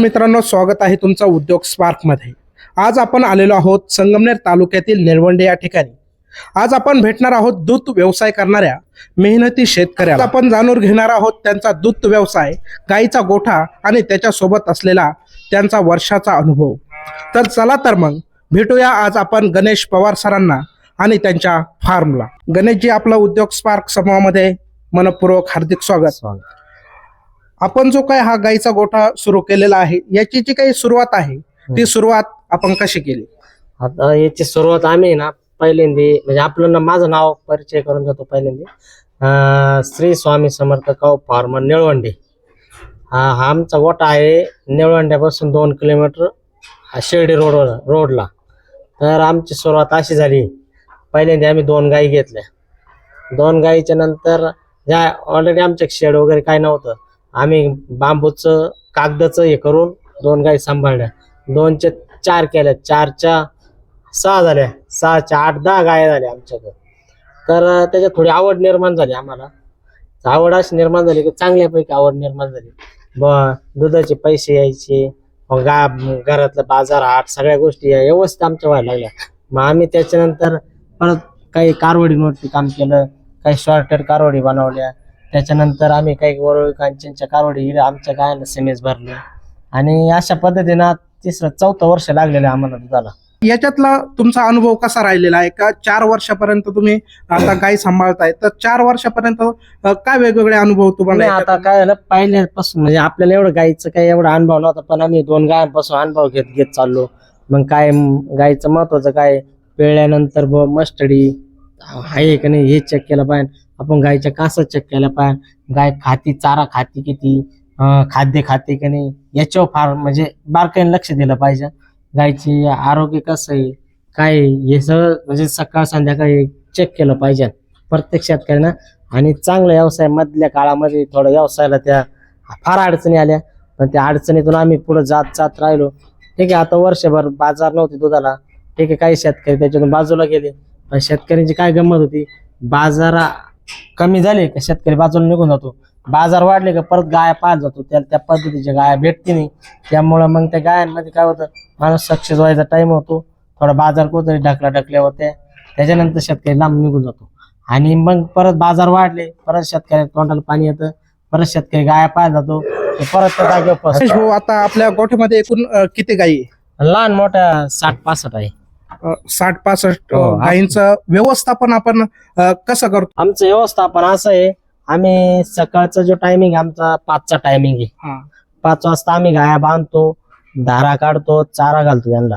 मित्रांनो, स्वागत आहे तुमचं उद्योग स्पार्क मध्ये। आज आपण आलेलो आहोत संगमनेर तालुक्यातील निळवंडे या ठिकाणी। आज आपण भेटणार आहोत दूध व्यवसाय करणाऱ्या मेहनती शेतकऱ्याला। आपण जाणून घेणार आहोत त्यांचा दूध व्यवसाय, गाईचा गोठा आणि त्याच्या सोबत असलेला त्यांचा वर्षाचा अनुभव। तर चला तर मग भेटूया आज आपण गणेश पवार सरांना आणि त्यांच्या फार्मला। गणेशजी, आपला उद्योग स्पार्क समूहामध्ये मनपूर्वक हार्दिक स्वागत। आपण जो काय हा गाईचा गोठा सुरू केलेला आहे, याची जी काही सुरुवात आहे ती सुरुवात आपण कशी केली? आता याची सुरुवात आम्ही ना पहिल्यांदा म्हणजे आपलं माझं नाव परिचय करून देतो। पहिल्यांदा श्री स्वामी समर्थ काऊ फार्म निळवंडे हा आमचा गोठा आहे। निळवंड्यापासून 2 किलोमीटर शिर्डी रोडला। तर आमची सुरुवात अशी झाली, पहिल्यांदा आम्ही 2 गाई घेतल्या। 2 गाईच्या नंतर ज्या ऑलरेडी आमच्या शेड वगैरे काय नव्हतं, आम्ही बांबूचं कागदाचं हे करून 2 गाई सांभाळल्या। 2च्या 4 केल्या, 4च्या 6 झाल्या, 6च्या 8-10 गाया झाल्या आमच्याकडे। तर त्याच्यात थोडी आवड निर्माण झाली आम्हाला। आवड अशी निर्माण झाली की चांगल्यापैकी आवड निर्माण झाली। दुधाचे पैसे यायचे, मग घरातलं बाजार हाट सगळ्या गोष्टी व्यवस्थित आमच्या व्हायला लागल्या। मग आम्ही त्याच्यानंतर परत काही कारवडींवरती काम केलं, काही शॉर्टेड कारवडी बनवल्या। त्याच्यानंतर आम्ही काही वरळी कांचनच्या कारवडी आमच्या गायांना सिमेज भरले आणि अशा पद्धतीनं 3-4 वर्ष लागलेले आम्हाला दुधाला। याच्यातला तुमचा अनुभव कसा राहिलेला आहे का? 4 वर्षापर्यंत तुम्ही आता गाय सांभाळताय, तर 4 वर्षापर्यंत काय वेगवेगळे अनुभव तुम्हाला? आता काय झालं, पहिल्यापासून म्हणजे आपल्याला एवढं गायचं काही एवढा अनुभव नव्हता, पण आम्ही 2 गायांपासून अनुभव घेत चाललो। मग काय गायचं महत्वाचं काय, पिळल्यानंतर मस्टडी आहे का नाही हे चेक केलं पाहिजे आपण। गायच्या कासा चेक केल्या पाहिजे, गाय खाती चारा खाती किती, खाद्य खाते की नाही याच्यावर फार म्हणजे बारकाईने लक्ष दिलं पाहिजे। गायचे आरोग्य कसं आहे काय हे सगळं म्हणजे सकाळ संध्याकाळी चेक केलं पाहिजे प्रत्येक शेतकऱ्यानं। आणि चांगल्या व्यवसाय मधल्या काळामध्ये थोडं व्यवसायाला त्या फार अडचणी आल्या, पण त्या अडचणीतून आम्ही पुढे जात राहिलो। ठीक आहे, आता वर्षभर बाजार नव्हते दुधाला, ठीक आहे, काही शेतकरी त्याच्यातून बाजूला गेले। पण शेतकऱ्यांची काय गंमत होती, बाजारा कमी झाले का शेतकरी बाजूला निघून जातो, बाजार वाढले का परत गाया पाहायला जातो, त्या पद्धतीच्या गाया भेटते नाही। त्यामुळं मग त्या गायांमध्ये काय होतं, माणूस सक्सेस व्हायचा टाइम होतो, थोडा बाजार कुठतरी ढकल्या होत्या, त्याच्यानंतर शेतकरी लांब निघून जातो। आणि मग परत बाजार वाढले, परत शेतकरी तोंडाला पाणी येतं, परत शेतकरी गाया पाहायला जातो, परत त्या जागेवर। आता आपल्या गोठ्यामध्ये एकूण किती गायी? लहान मोठ्या 60-65 आहे। 60-65 गायींचं व्यवस्थापन आपण कसं करतो? आमचं व्यवस्थापन असं आहे, आम्ही सकाळचा जो टायमिंग आमचा 5चा टायमिंग आहे। 5 वाजता आम्ही गाया बांधतो, धारा काढतो, चारा घालतो त्यांना।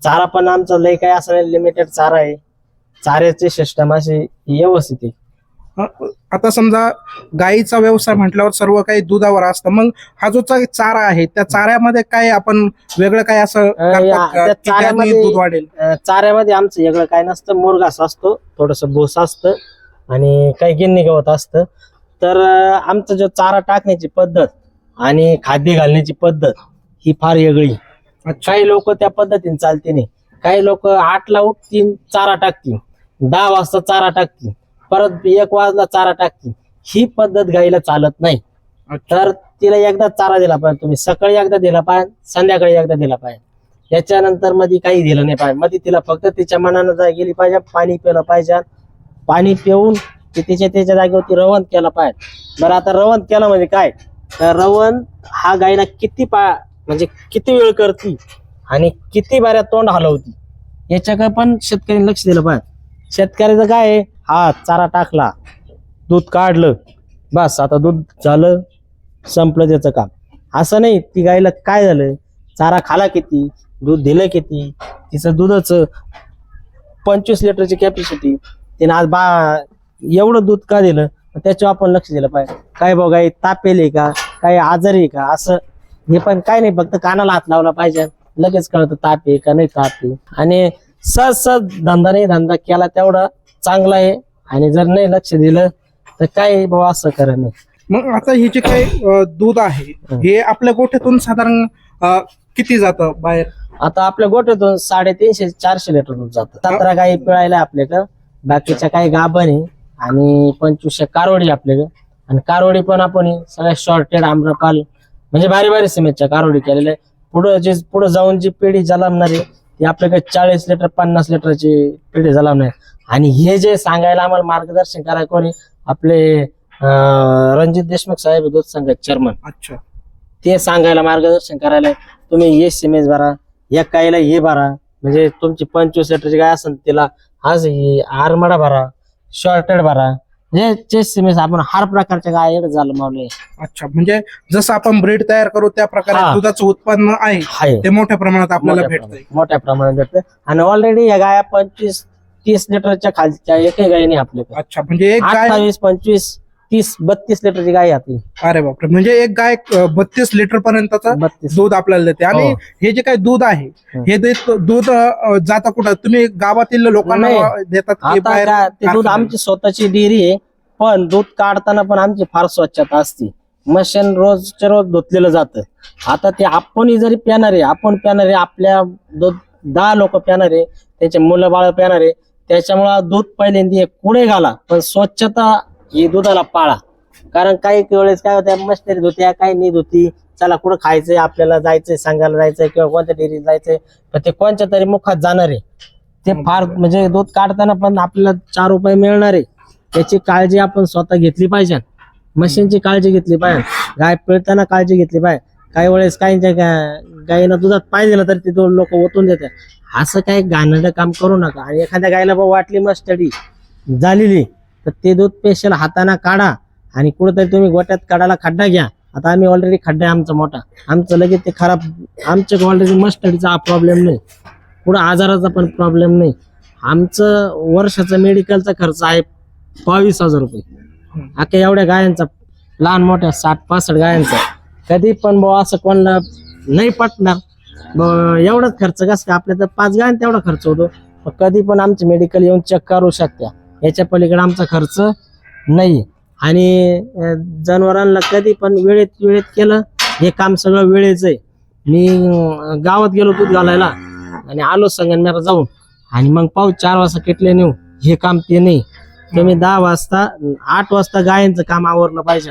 चारा पण आमचा लय काय असं लिमिटेड चारा आहे, चाऱ्याचे सिस्टम असे व्यवस्थित आहे। आता समजा गायीचा व्यवसाय म्हटल्यावर सर्व काही दुधावर असतं, मग हा जो चारा आहे त्या चाऱ्यामध्ये काय आपण वेगळं काय असं दूध वाढेल? चाऱ्यामध्ये आमचं वेगळं काय नसतं, मुरघास असतो, थोडस भूस असतं आणि काही गिन्नी गवत असतं। तर आमचं जो चारा टाकण्याची पद्धत आणि खाद्य घालण्याची पद्धत ही फार वेगळी। काही लोक त्या पद्धतीने चालते नाही, काही लोक 8ला उठतील चारा टाकतील, 10 वाजता चारा टाकतील, परत 1 वाजला चारा टाकतील। ही पद्धत गाईला चालत नाही। तर तिला एकदा चारा दिला पाहिजे तुम्ही, सकाळी एकदा दिला पाहिजे, संध्याकाळी एकदा दिला पाहिजे। याच्यानंतर मध्ये काही दिलं नाही पाहिजे। मध्ये तिला फक्त तिच्या मनानं गेली पाहिजे, पाणी पिलं पाहिजे, पाणी पिऊन त्याच्या जागेवरती रवंत केला पाहिजे। बरं, आता रवंत केलं म्हणजे काय, तर रवंत हा गायला म्हणजे किती वेळ करती आणि किती बाऱ्या तोंड हलवती याच्याकडे पण शेतकऱ्यांनी लक्ष दिलं पाहिजे। शेतकऱ्याचं काय आहे, हा चारा टाकला, दूध काढलं, बस आता दूध झालं, संपलं त्याचं काम। असं नाही, ती गायला काय झालं, चारा खाला किती, दूध दिलं किती, तिचं दुधाचं 25 लिटरची कॅपॅसिटी, तिने आज एवढं दूध का दिलं, त्याच्यावर आपण लक्ष दिलं पाहिजे। काय बघा तापेल का, काय आजारी का, असं हे पण काय नाही, फक्त कानाला हात लावला पाहिजे, लगेच कळतं ताप आहे का नाही ताप आहे। आणि सहज धंदा नाही, धंदा केला तेवढा चांगला आहे, आणि जर नाही लक्ष दिलं तर काय बाबा असं करा नाही। मग आता हे जे काही दूध आहे हे आपल्या गोठ्यातून साधारण किती जातं बाहेर? आता आपल्या गोठ्यातून 350-400 लिटर दूध जातं। 17 गाई पिळायला आपल्याकडं, बाकीच्या काही गाभण आहे आणि 25 कारवडी आपल्याकडे। आणि कारवडी पण आपण सगळ्या शॉर्टेड आम्रपाल म्हणजे भारी भारी सिमेंटच्या कारवडी केलेल्या आहे. पुढे जाऊन जी पिढी जलावणार आहे ती आपल्याकडे 40 लिटर 50 लिटरची पिढी जलावणार आहे. आणि हे जे सांगायला आम्हाला मार्गदर्शन करायला कोणी आपले रणजित देशमुख साहेब दूध संघ चेअरमन, अच्छा. ते सांगायला मार्गदर्शन करायला तुम्ही हे सिमेंट भरा, या गायला हे भरा, म्हणजे तुमची 25 लिटरची गाय असेल तिला आज हे आरमडा भरा, शॉर्टेड भरा, म्हणजे सिमेंट आपण हर प्रकारच्या गाय झालं मावले. अच्छा, म्हणजे जसं आपण ब्रीड तयार करू त्या प्रकारे हा. दुधाचं उत्पन्न आहे ते मोठ्या प्रमाणात आपल्याला भेटतंय. मोठ्या प्रमाणात भेटतं. आणि ऑलरेडी या गाया 25-30 लिटरच्या खालच्या एकही गाय नाही आपल्याकडे. अच्छा, म्हणजे एक गाय 28, 25, 30, 32 लिटरची गाय आहे. अरे बापरे, म्हणजे एक गाय 32 लिटर पर्यंतचं 32. दूध आपल्याला देते. आणि हो. हे जे काही दूध आहे हे दूध जातं कुठं? तुम्ही गावातील लोकांना नाही. देतात की आता बाहेर काय, ते दूध कारखान्यात? आमची स्वतःची डेअरी आहे, पण दूध काढताना पण आमची फार स्वच्छता असते. मशीन रोजच्या रोज धुतलेलं जातं. आता ते आपण जरी पिणारे, आपल्या दूध 10 लोक पिणारे, त्याचे मुलं बाळ पिणारे, त्याच्यामुळे दूध पहिल्यांदा कुठे घाला, पण स्वच्छता ही दुधाला पाळा. कारण काही वेळेस काय होत्या, मशनरी धुत्या, काही नाही धुती, चला कुठं खायचंय, आपल्याला जायचंय, सांगायला जायचंय किंवा कोणत्या डेअरीत जायचंय, पण ते कोणत्या तरी मुखात जाणार आहे. ते फार म्हणजे दूध काढताना पण आपल्याला 4 रुपये मिळणार आहे, त्याची काळजी आपण स्वतः घेतली पाहिजे. मशीनची काळजी घेतली पाहिजे, गाय पिळताना काळजी घेतली पाहिजे. काही वेळेस काहींच्या गायीनं दुधात पाय दिला तर ते दोन लोक ओतून देतात. असं काही घाणेरडं काम करू नका. आणि एखाद्या गायला वाटली मस्टडी झालेली तर ते दूध स्पेशल हाताना काढा आणि कुठेतरी तुम्ही गोट्यात काढायला खड्डा घ्या. आता आम्ही ऑलरेडी खड्डा आहे आमचा मोठा, आमचं लगेच ते खराब, आमच्या ऑलरेडी मस्टडीचा प्रॉब्लेम नाही, पुढे आजाराचा पण प्रॉब्लेम नाही. आमचं वर्षाचा मेडिकलचा खर्च आहे 22,000 रुपये. अख्या एवढ्या गायांचा, लहान मोठ्या 60-65 गायांचा. कधी पण बुवा असं कोणाला नाही पटणार एवढाच खर्च कस का, आपल्या तर 5 गाय तेवढा खर्च होतो. कधी पण आमचे मेडिकल येऊन चेक करू शकता, याच्या पलीकडे आमचा खर्च नाही. आणि जनावरांना कधी पण वेळेत केलं, हे काम सगळं वेळेच आहे. मी गावात गेलो दूध घालायला आणि आलो संगमनेरला जाऊन, आणि मग पाऊस 4 वाजता किटले नेऊ, हे काम ते नाही. तुम्ही 10 वाजता 8 वाजता गायांचं काम आवरलं पाहिजे.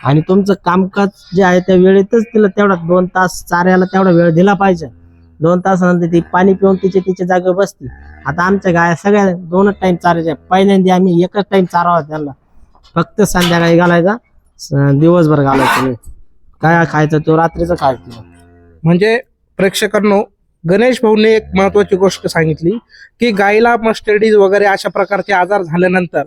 आणि तुमचं कामकाज जे आहे त्या वेळेतच तिला तेवढा 2 तास चाऱ्याला तेवढा वेळ दिला पाहिजे. 2 तासानंतर ती पाणी पिऊन तिच्या जागेवर बसते. आता आमच्या गाया सगळ्या 2च टाइम चारायच्या. पहिल्यांदा आम्ही एकच टाइम चारावा त्यांना, फक्त संध्याकाळी घालायचा, दिवसभर घालायचं नाही. काय खायचं तो रात्रीचं खायचं. म्हणजे प्रेक्षकांनो, गणेश भाऊने एक महत्वाची गोष्ट सांगितली की गायीला मस्टर्डीज वगैरे अशा प्रकारचे आजार झाल्यानंतर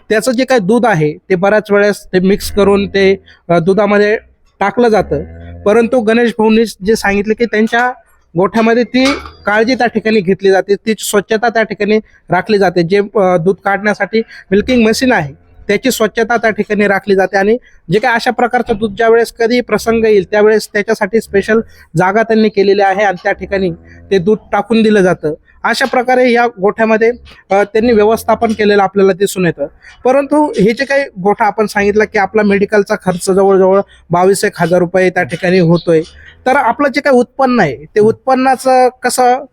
त्याचं जे काही दूध आहे ते बऱ्याच वेळेस ते मिक्स करून ते दुधामध्ये टाकलं जातं. परंतु गणेश भाऊनी जे सांगितलं की त्यांच्या गोठ्यामध्ये ती काळजी त्या ठिकाणी घेतली जाते, ती स्वच्छता त्या ठिकाणी राखली जाते. जे दूध काढण्यासाठी मिल्किंग मशीन आहे त्याची स्वच्छता त्या ठिकाणी राखली जाते. आणि जे काही अशा प्रकारचं दूध ज्या वेळेस कधी प्रसंग येईल त्यावेळेस त्याच्यासाठी स्पेशल जागा त्यांनी केलेली आहे आणि त्या ठिकाणी ते दूध टाकून दिलं जातं. अशा प्रकारे या गोठ्यामध्ये त्यांनी व्यवस्थापन केलेलं आपल्याला दिसून येतं. परंतु हे जे काही गोठा आपण सांगितलं की आपला मेडिकलचा खर्च जवळजवळ 22,000 रुपये त्या ठिकाणी होतोय, तर आपलं जे काही उत्पन्न आहे ते उत्पन्नाचं कसं,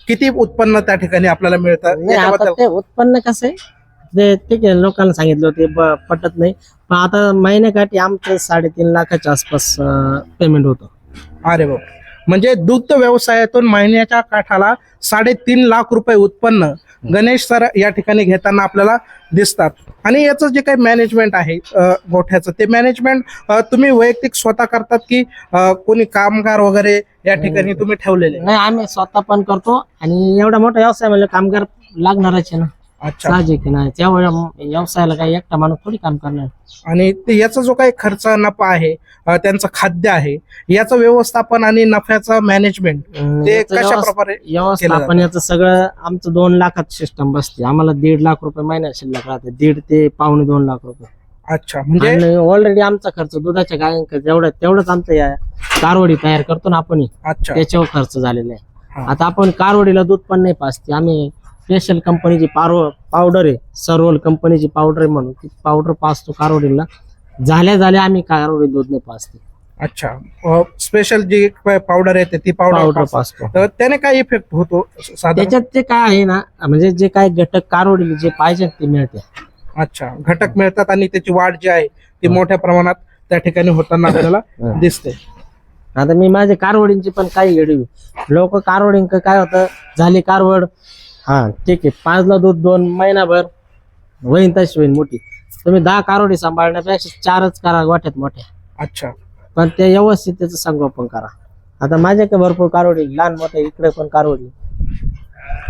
किती उत्पन्न त्या ठिकाणी आपल्याला मिळतं? नाही, आता ते उत्पन्न कसं आहे ते ठीक आहे, लोकांना सांगितलं ते पटत नाही. पण आता महिन्याकाठी आमचं 3.5 लाखाच्या आसपास पेमेंट होतं. अरे बाप, म्हणजे दुग्ध व्यवसायातून महिन्याच्या काठाला 3.5 लाख रुपये उत्पन्न गणेश सर या ठिकाणी घेताना आपल्याला दिसतात. आणि याचं जे काही मॅनेजमेंट आहे गोठ्याचं, ते मॅनेजमेंट तुम्ही वैयक्तिक स्वतः करतात की कोणी कामगार वगैरे या ठिकाणी तुम्ही ठेवलेले? नाही, आम्ही स्वतः पण करतो. आणि एवढा मोठा व्यवसाय म्हणजे कामगार लागणारच आहे ना. अच्छा. साहजिक नाही, त्यामुळे व्यवसायाला काही एकटा माणूस थोडी काम करणार. आणि याचा जो काही खर्च नफा आहे, त्यांचं खाद्य आहे, याचं व्यवस्थापन आणि नफ्याचं मॅनेजमेंट ते कशा प्रकारे व्यवस्थापन याचं सगळं आमचं 2 लाखात सिस्टम बसते. आम्हाला 1.5 लाख रुपये महिन्यात शिल्लक राहते, 1.5 ते 2.25 लाख रुपये. अच्छा, म्हणजे ऑलरेडी आमचा खर्च दुधाच्या गायांक तेवढंच आमचं या कारवडी तयार करतो ना आपण, अच्छा त्याच्यावर खर्च झालेला आहे. हा. आता आपण कारवडीला दूध पण नाही पाजते, आम्ही स्पेशल कंपनीची पावडर आहे, सर्वल कंपनीची पावडर आहे म्हणून ती पावडर पाजतो कारवडीला. झाल्या आम्ही कारवडी दूध नाही पाजते. अच्छा, स्पेशल जी पावडर येते ती पावडर पाजतो. तर त्याने काय इफेक्ट होतो साधारण? त्याच्यात ते काय आहे ना, म्हणजे जे काय घटक कारवडीला जे पाहिजे ते मिळते. अच्छा, घटक मिळतात आणि त्याची वाढ जी आहे ती मोठ्या प्रमाणात त्या ठिकाणी होताना आपल्याला दिसते. आता मी माझे कारवडींची पण काही घेडी लोक कारवडींक काय होतं झाली कारवड हा ठीक आहे 5ला दूध 2 महिनाभर होईन तशी होईन मोठी. तुम्ही 10 कारवडी सांभाळण्यापेक्षा 4च करा गोठ्यात मोठ्या. अच्छा. पण ते व्यवस्थित त्याचं संगोपन करा. आता माझ्याकडे भरपूर कारवडी लहान मोठे इकडे पण कारवडी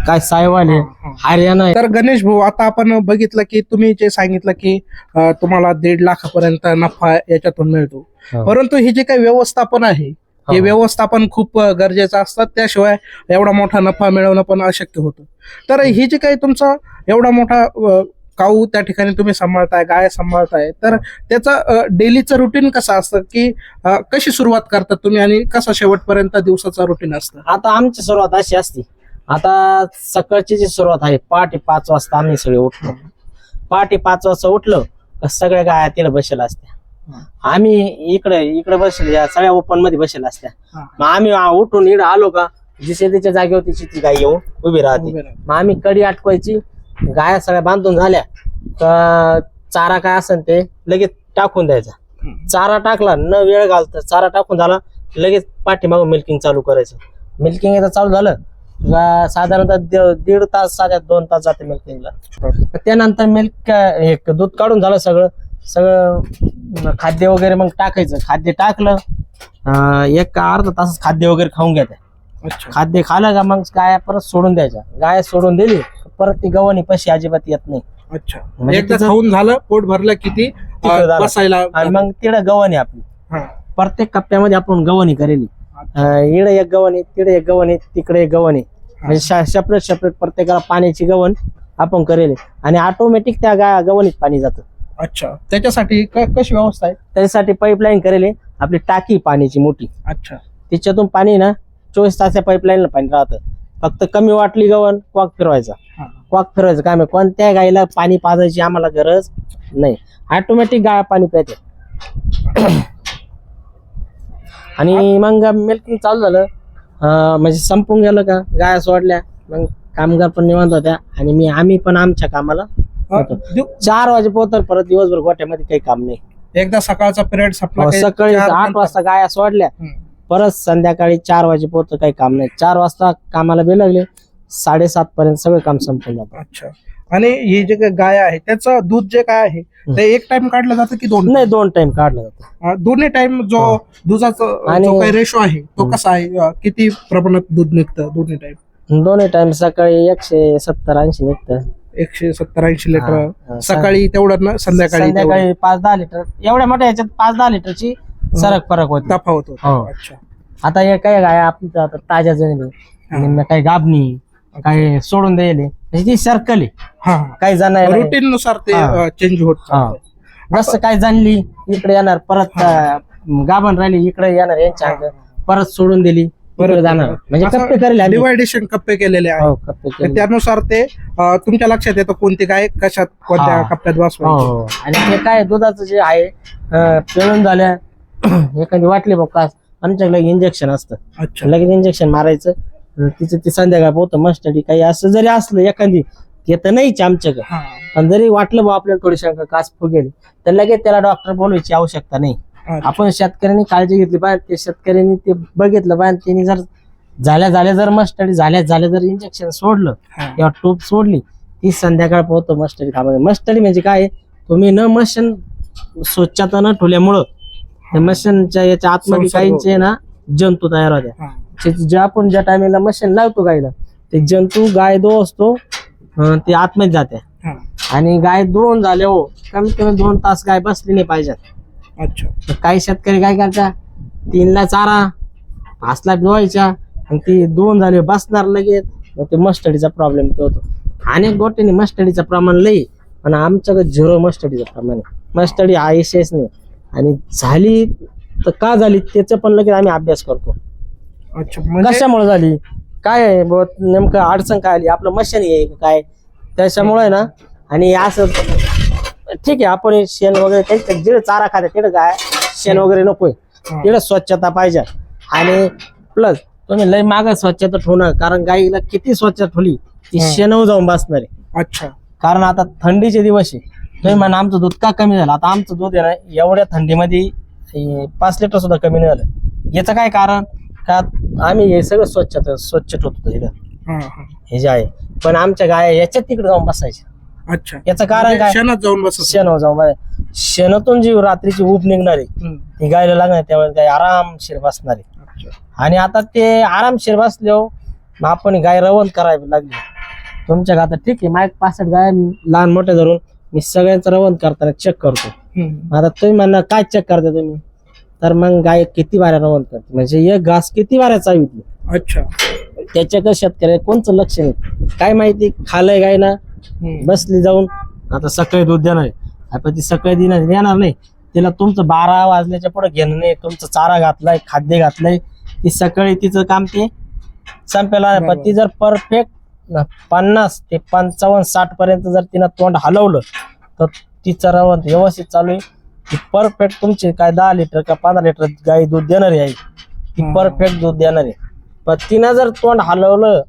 काय सायवाले हरियाणा. तर गणेश भाऊ, आता आपण बघितलं की तुम्ही जे सांगितलं की तुम्हाला 1.5 लाखापर्यंत नफा याच्यातून मिळतो, परंतु हे जे काही व्यवस्थापन आहे हे व्यवस्थापन खूप गरजेचं असतं, त्याशिवाय एवढा मोठा नफा मिळवणं पण अशक्य होतं. तर ही जे काही तुमचा एवढा मोठा काऊ त्या ठिकाणी तुम्ही सांभाळताय, गाय सांभाळताय, तर त्याचं डेलीचं रुटीन कसं असतं की कशी सुरुवात करतात तुम्ही आणि कसं शेवटपर्यंत दिवसाचा रुटीन असतं? आता आमची सुरुवात अशी असते. आता सकाळची जी सुरुवात आहे पहाटे 5 वाजता आम्ही सगळे उठलो. पहाटे 5 वाजता उठलो तर सगळ्या गाया तिला बसेल असत्या. आम्ही इकडे बसले या सगळ्या ओपन मध्ये बसेल असत्या. मग आम्ही उठून इकडे आलो का जिथे त्याच्या जागेवर तिची ती गाय येऊन उभी राहते. मग आम्ही कडी आटवायची. गाया सगळ्या बांधून झाल्या तर चारा काय असेल ते लगेच टाकून द्यायचा. चारा टाकला न वेळ घालता चारा टाकून झाला लगेच पाठीमागं मिल्किंग चालू करायचं. मिल्किंग एकदा चालू झालं साधारणतः 1.5 तास 2 तास जाते मिल्किंगला. त्यानंतर मिल्क दूध काढून झालं सगळं खाद्य वगैरे मग टाकायचं. खाद्य टाकलं 1 का अर्धा तास खाद्य वगैरे खाऊन घ्यायचं. खाद्य खाल्लं का मग गाया परत सोडून द्यायच्या. गाय सोडून दिली परत ती गव्हाणी पशी अजिबात येत नाही. अच्छा. एकदा खाऊन झालं पोट भरलं किती बसायला आणि मग तिकडे गव्हाणी आपली प्रत्येक कप्प्यामध्ये आपण गव्हाणी करेली. इकडे एक गव्हाणी तिकडे एक गव्हाणी तिकडे एक गव्हाणी म्हणजे सेपरेट प्रत्येकाला पाण्याची गव्हाण आपण करेल आणि ऑटोमॅटिक त्या गव्हाणीत पाणी जातं. अच्छा. त्याच्यासाठी कशी व्यवस्था आहे? त्याच्यासाठी पाईपलाईन करेल आपली टाकी पाण्याची मोठी. अच्छा. त्याच्यातून पाणी ना 24 तास त्या पाईपलाईनला पाणी राहतं. फक्त कमी वाटली गव्हाण कॉक फिरवायचा. कॉक फिरवायचं काय कोणत्या गायला पाणी पाजायची आम्हाला गरज नाही. ऑटोमॅटिक गाय पाणी पिते. आणि मग मिल्किंग चालू झालं म्हणजे संपून गेलं का गाया सोडल्या मग कामगार पण निवांत होत्या आणि आम्ही पण आमच्या कामाला 4 वाजेपर्यंत परत दिवसभर गोठ्यामध्ये काही काम नाही. एकदा सकाळचा पिरियड सकाळी 8 वाजता गाया सोडल्या परत संध्याकाळी 4 वाजेपर्यंत काही काम नाही. 4 वाजता कामाला बी लागले 7:30 पर्यंत सगळं काम संपून जातं. अच्छा. आणि ही जे गाय आहे त्याचं दूध जे काय आहे ते एक टाइम काढलं जातं की 2? नाही 2 टाइम काढलं जातं. दोन्ही टाइम जो दुधाचा जो काही रेशो आहे तो कसा आहे, किती प्रमाणात दूध निघतं दोन्ही टाइम? दोन्ही टाइम सकाळी 170-80 निघतं. 170-80 लिटर सकाळी तेवढं ना संध्याकाळी 5-10 लिटर एवढ्या मोठ्या याच्यात 5-10 लिटरची फरक होतो तफावत होतो. अच्छा. आता हे काय गाय आपली ताज्या जणली काही गाबणी काही सोडून द्यायले म्हणजे ती सर्कल आहे. काही जाणार रुटीन नुसार ते चेंज होत. जसं काय जाणली इकडे येणार परत गाभण राहिली इकडे येणार यांच्या अंग परत सोडून दिली परत जाणार म्हणजे कप्पे करेल डिवायडेशन कप्पे केलेले आहे. त्यानुसार ते तुमच्या लक्षात येतं कोणती गाय कशात कोणत्या कप्प्यात बसवायची. आणि ते काय दुधाचं जे आहे पिळून झाल्या एखादी वाटली बघ आमच्याकडे इंजेक्शन असतं. लगेच इंजेक्शन मारायचं. तिचं ती संध्याकाळ पोहतं मस्टडी काही असं जरी असलं एखादी ते तर नाहीच आमच्याकडे. पण जरी वाटलं बा आपल्याला थोडी शंका कास फुगेल तर लगेच त्याला डॉक्टर बोलवायची आवश्यकता नाही. आपण शेतकऱ्यांनी काळजी घेतली पाहिजे. ते शेतकऱ्यांनी ते बघितलं पाहिजे. त्यांनी जर झाल्या जर मस्टडी झाल्या जर इंजेक्शन सोडलं किंवा टूप सोडली ती संध्याकाळ पोहतो मस्टडी थांबायची. मस्टडी म्हणजे काय तुम्ही न मशीन स्वच्छता न ठेवल्यामुळं त्या मशीनच्या याच्या आतमध्ये काहींचे ना जंतू तयार होत्या. जे आपण ज्या टायमिंगला मशीन लावतो गायला ते जंतू गाय असतो ते आतमध्ये जाते आणि गाय दोन झाले हो कमीत कमी 2 तास गाय बसली नाही पाहिजे. अच्छा. काही शेतकरी काय करतात 3ला चारा 5ला धुवायच्या आणि ती 2 झाले बसणार लगेच ते मस्टडीचा प्रॉब्लेम होतो. अनेक गोष्टींनी मस्टडीचं प्रमाण लई पण आमच्याकडे 0 मस्टडीचं प्रमाण आहे. मस्टडी हा विषयच नाही आणि झाली तर का झाली त्याचा पण लगेच आम्ही अभ्यास करतो. कशामुळे झाली काय आहे नेमकं अडचण काय आली आपलं मशीन आहे काय त्याच्यामुळे ना. आणि असं ठीक आहे आपण शेण वगैरे त्यांच्या जिकडे चारा खाते तिकडे काय शेण वगैरे नकोय तिकडे स्वच्छता पाहिजे. आणि प्लस तुम्ही लय मागं स्वच्छता ठेवणार कारण गाईला किती स्वच्छता ठेवली ती शेणव जाऊन बसणार आहे. अच्छा. कारण आता थंडीचे दिवस आहे तुम्ही म्हणा आमचं दूध का कमी झालं. आता आमचं दूध आहे ना एवढ्या थंडीमध्ये 5 लिटर सुद्धा कमी नाही झालं. याचं काय कारण का आम्ही हे सगळं स्वच्छ ठेवत होतो इथं हा, हा. हे जे आहे, पण आमच्या गाया याच्यात तिकडे जाऊन बसायच्या. अच्छा. याचं कारण म्हणजे काय? शेणात जाऊन बसत. शेण जाऊन शेणातून जी रात्रीची ऊब निघणारी ती गायला लागणार, त्यावेळेस गाय आरामशीर बसणार आहे. अच्छा. आणि आता ते आरामशीर बसल्यावर आपण गाय रवंत करावी लागली. तुमच्या आता ठीक आहे, माझ्या 65 गाय लहान मोठ्या धरून मी सगळ्यांचं रवंत करताना चेक करतो. आता तुम्ही म्हणणार काय चेक करता तुम्ही, तर मग गाय किती वाऱ्या रवंत करते, म्हणजे एक घास किती वाऱ्या चावितली. अच्छा. त्याच्याकडे शेतकऱ्या कोणचं लक्ष नाही. काय माहिती खालय गाय ना, बसली जाऊन आता सकाळी दूध देणार आहे, आपण ती सकाळी देणार नाही. तिला तुमचं 12 वाजल्याच्या पुढे घेणं नाही. तुमचं चारा घातलाय, खाद्य घातलंय, ती सकाळी तिचं काम ते संपेला. पण ती जर परफेक्ट 50 ते 55 60 पर्यंत जर तिनं तोंड हलवलं तर तिचं रवंत व्यवस्थित चालू आहे. ती परफेक्ट तुमची काय 10 लिटर का 15 लिटर गाई दूध देणारी आहे, ती परफेक्ट दूध देणार आहे. पण तिनं जर तोंड हलवलं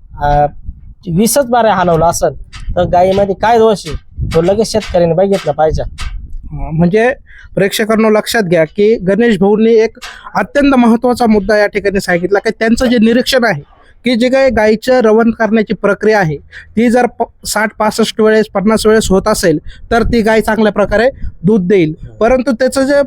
20च बाऱ्या हलवलं असेल तर गायीमध्ये काय दोष आहे तो लगेच शेतकऱ्याने बघितलं पाहिजे. म्हणजे प्रेक्षकांनो लक्षात घ्या की गणेश भाऊंनी एक अत्यंत महत्वाचा मुद्दा या ठिकाणी सांगितला की त्यांचं जे निरीक्षण आहे की जे काही गायीचं रवंत करण्याची प्रक्रिया आहे ती जर 60-65 वेळेस 50 वेळेस होत असेल तर ती गाय चांगल्या प्रकारे दूध देईल. परंतु त्याचं जे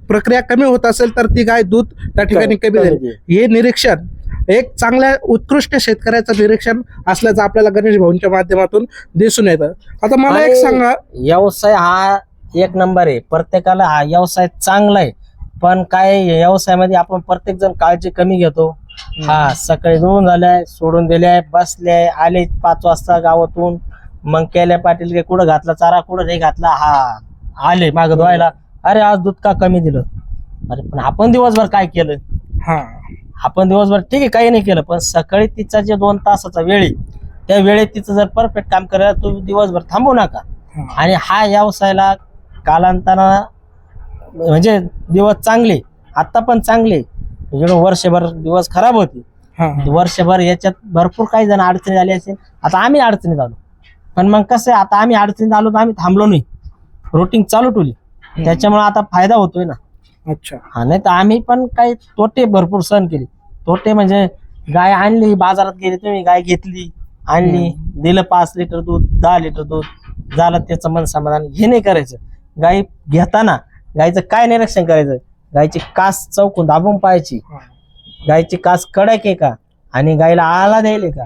प्रक्रिया कमी होत असेल तर ती गाय दूध त्या ठिकाणी कमी देईल. हे निरीक्षण एक चांगल्या उत्कृष्ट शेतकऱ्याचं निरीक्षण असल्याचं आपल्याला गणेश भाऊंच्या माध्यमातून दिसून येतं. आता मला एक सांगा, व्यवसाय हा 1 नंबर आहे, प्रत्येकाला हा व्यवसाय चांगला आहे. पण काय व्यवसायामध्ये आपण प्रत्येक जण काळजी कमी घेतो. हा सकाळी दोन झाल्या, सोडून दिल्या, बसल्या, आले 5 वाजता गावातून, मग केल्या पाटील के कुठं घातला चारा, कुठं नाही घातला, हा आले माग धुवायला, अरे आज दूध का कमी दिलं. अरे पण आपण दिवसभर काय केलं. आपण दिवसभर ठीक आहे काही नाही केलं, पण सकाळी तिचा जे 2 तासाचा वेळ आहे त्या वेळेत तिचं जर परफेक्ट काम करायला तू दिवसभर थांबू नका. आणि हा व्यवसायाला कालांतरानं म्हणजे दिवस चांगले, आता पण चांगले, वर्षभर दिवस खराब होते, वर्षभर याच्यात भरपूर काही जण अडचणी आली असेल. आता आम्ही अडचणीत आलो, पण मग कसं आहे आता आम्ही अडचणीत आलो तर आम्ही थांबलो नाही, रुटीन चालू ठेवली, त्याच्यामुळे आता फायदा होतोय ना. अच्छा. हा नाही तर आम्ही पण काही तोटे भरपूर सहन केले. तोटे म्हणजे गाय आणली, बाजारात गेली तुम्ही, गाय घेतली, आणली, दिलं 5 लिटर दूध, 10 लिटर दूध झालं, त्याचं मन समाधान. हे नाही करायचं. गाय घेताना गायचं काय निरीक्षण करायचं, गायची कास चौकून दाबून पाहायची, गायची कास कडक आहे का, आणि गायला आला द्यायले का,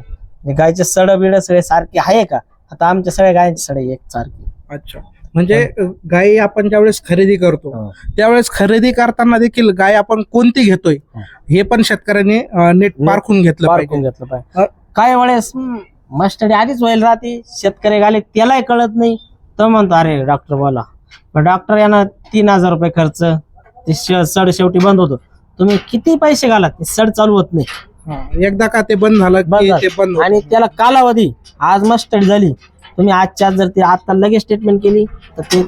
गायचे सड बिड सगळे सारखे आहे का. आता आमच्या सगळ्या गायचे सड एक सारखे. अच्छा. म्हणजे गाय आपण ज्यावेळेस खरेदी करतो त्यावेळेस खरेदी करताना देखील गाय आपण कोणती घेतोय हे पण शेतकऱ्यांनी नीट पारखून घेतलं पाहिजे. काय वेळेस मस्टडी आधीच व्हायला राहते, शेतकरी गाले त्यालाही कळत नाही, तर म्हणतो अरे डॉक्टर बोला, पण डॉक्टर यांना 3000 रुपये खर्च, ते सड शेवटी बंद होतो. तुम्ही किती पैसे घालात ते सड चालू होत नाही. एकदा का ते बंद झालं की ते बंद. आणि त्याला कालावधी, आज मस्टडी झाली, तुम्ही आजच्या जर ते आता लगेच स्टेटमेंट केली तर ते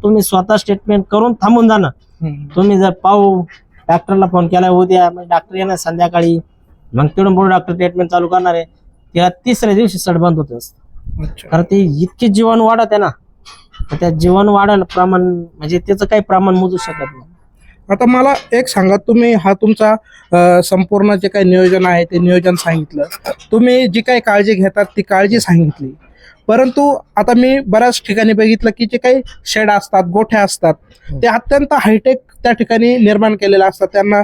तुम्ही स्वतः स्टेटमेंट करून थांबून जाणार. तुम्ही जर पाहू डॉक्टरला फोन केला उद्या, मग डॉक्टर येणार संध्याकाळी, मग तिकडून पुढे डॉक्टर ट्रीटमेंट चालू करणार आहे, त्याला 3ऱ्या दिवशी सड बंद होत असतं. कारण ते इतके जीवन वाढत आहे ना, तर त्या जीवन वाढायला प्रमाण म्हणजे त्याचं काही प्रमाण मोजू शकत नाही. आता मला एक सांगा, तुम्ही हा तुमचा संपूर्ण जे काही नियोजन आहे ते नियोजन सांगितलं, तुम्ही जी काही काळजी घेतात ती काळजी सांगितली, परंतु आता मी बऱ्याच ठिकाणी बघितलं की जे काही शेड असतात, गोठ्या असतात, ते अत्यंत हायटेक त्या ठिकाणी निर्माण केलेल्या असतात. त्यांना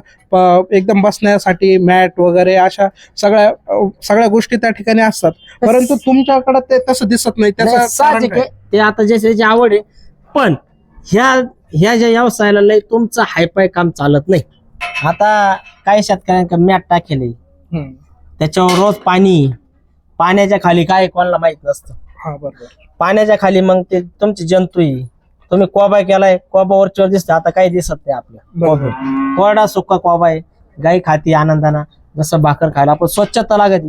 एकदम बसण्यासाठी मॅट वगैरे अशा सगळ्या गोष्टी त्या ठिकाणी असतात, परंतु तुमच्याकडे ते तसं दिसत नाही. त्याचं ते आता ज्याची आवड आहे, पण ह्या ज्या व्यवसायाला लय तुमचं हायपाय काम चालत नाही. आता काही शेतकऱ्यांना मॅट टाकेले, त्याच्यावर रोज पाण्याच्या खाली काय कोणाला माहित नसतं. पाण्याच्या खाली मग ते तुमची जंतू, तुम्ही कोबा केलाय, कोबा वरच्यावर दिसतं, आता काही दिसत नाही आपल्या. कोरडा सुका कोबा आहे, गाई खाती आनंदाना, जसं भाकर खायला आपण स्वच्छता लागते,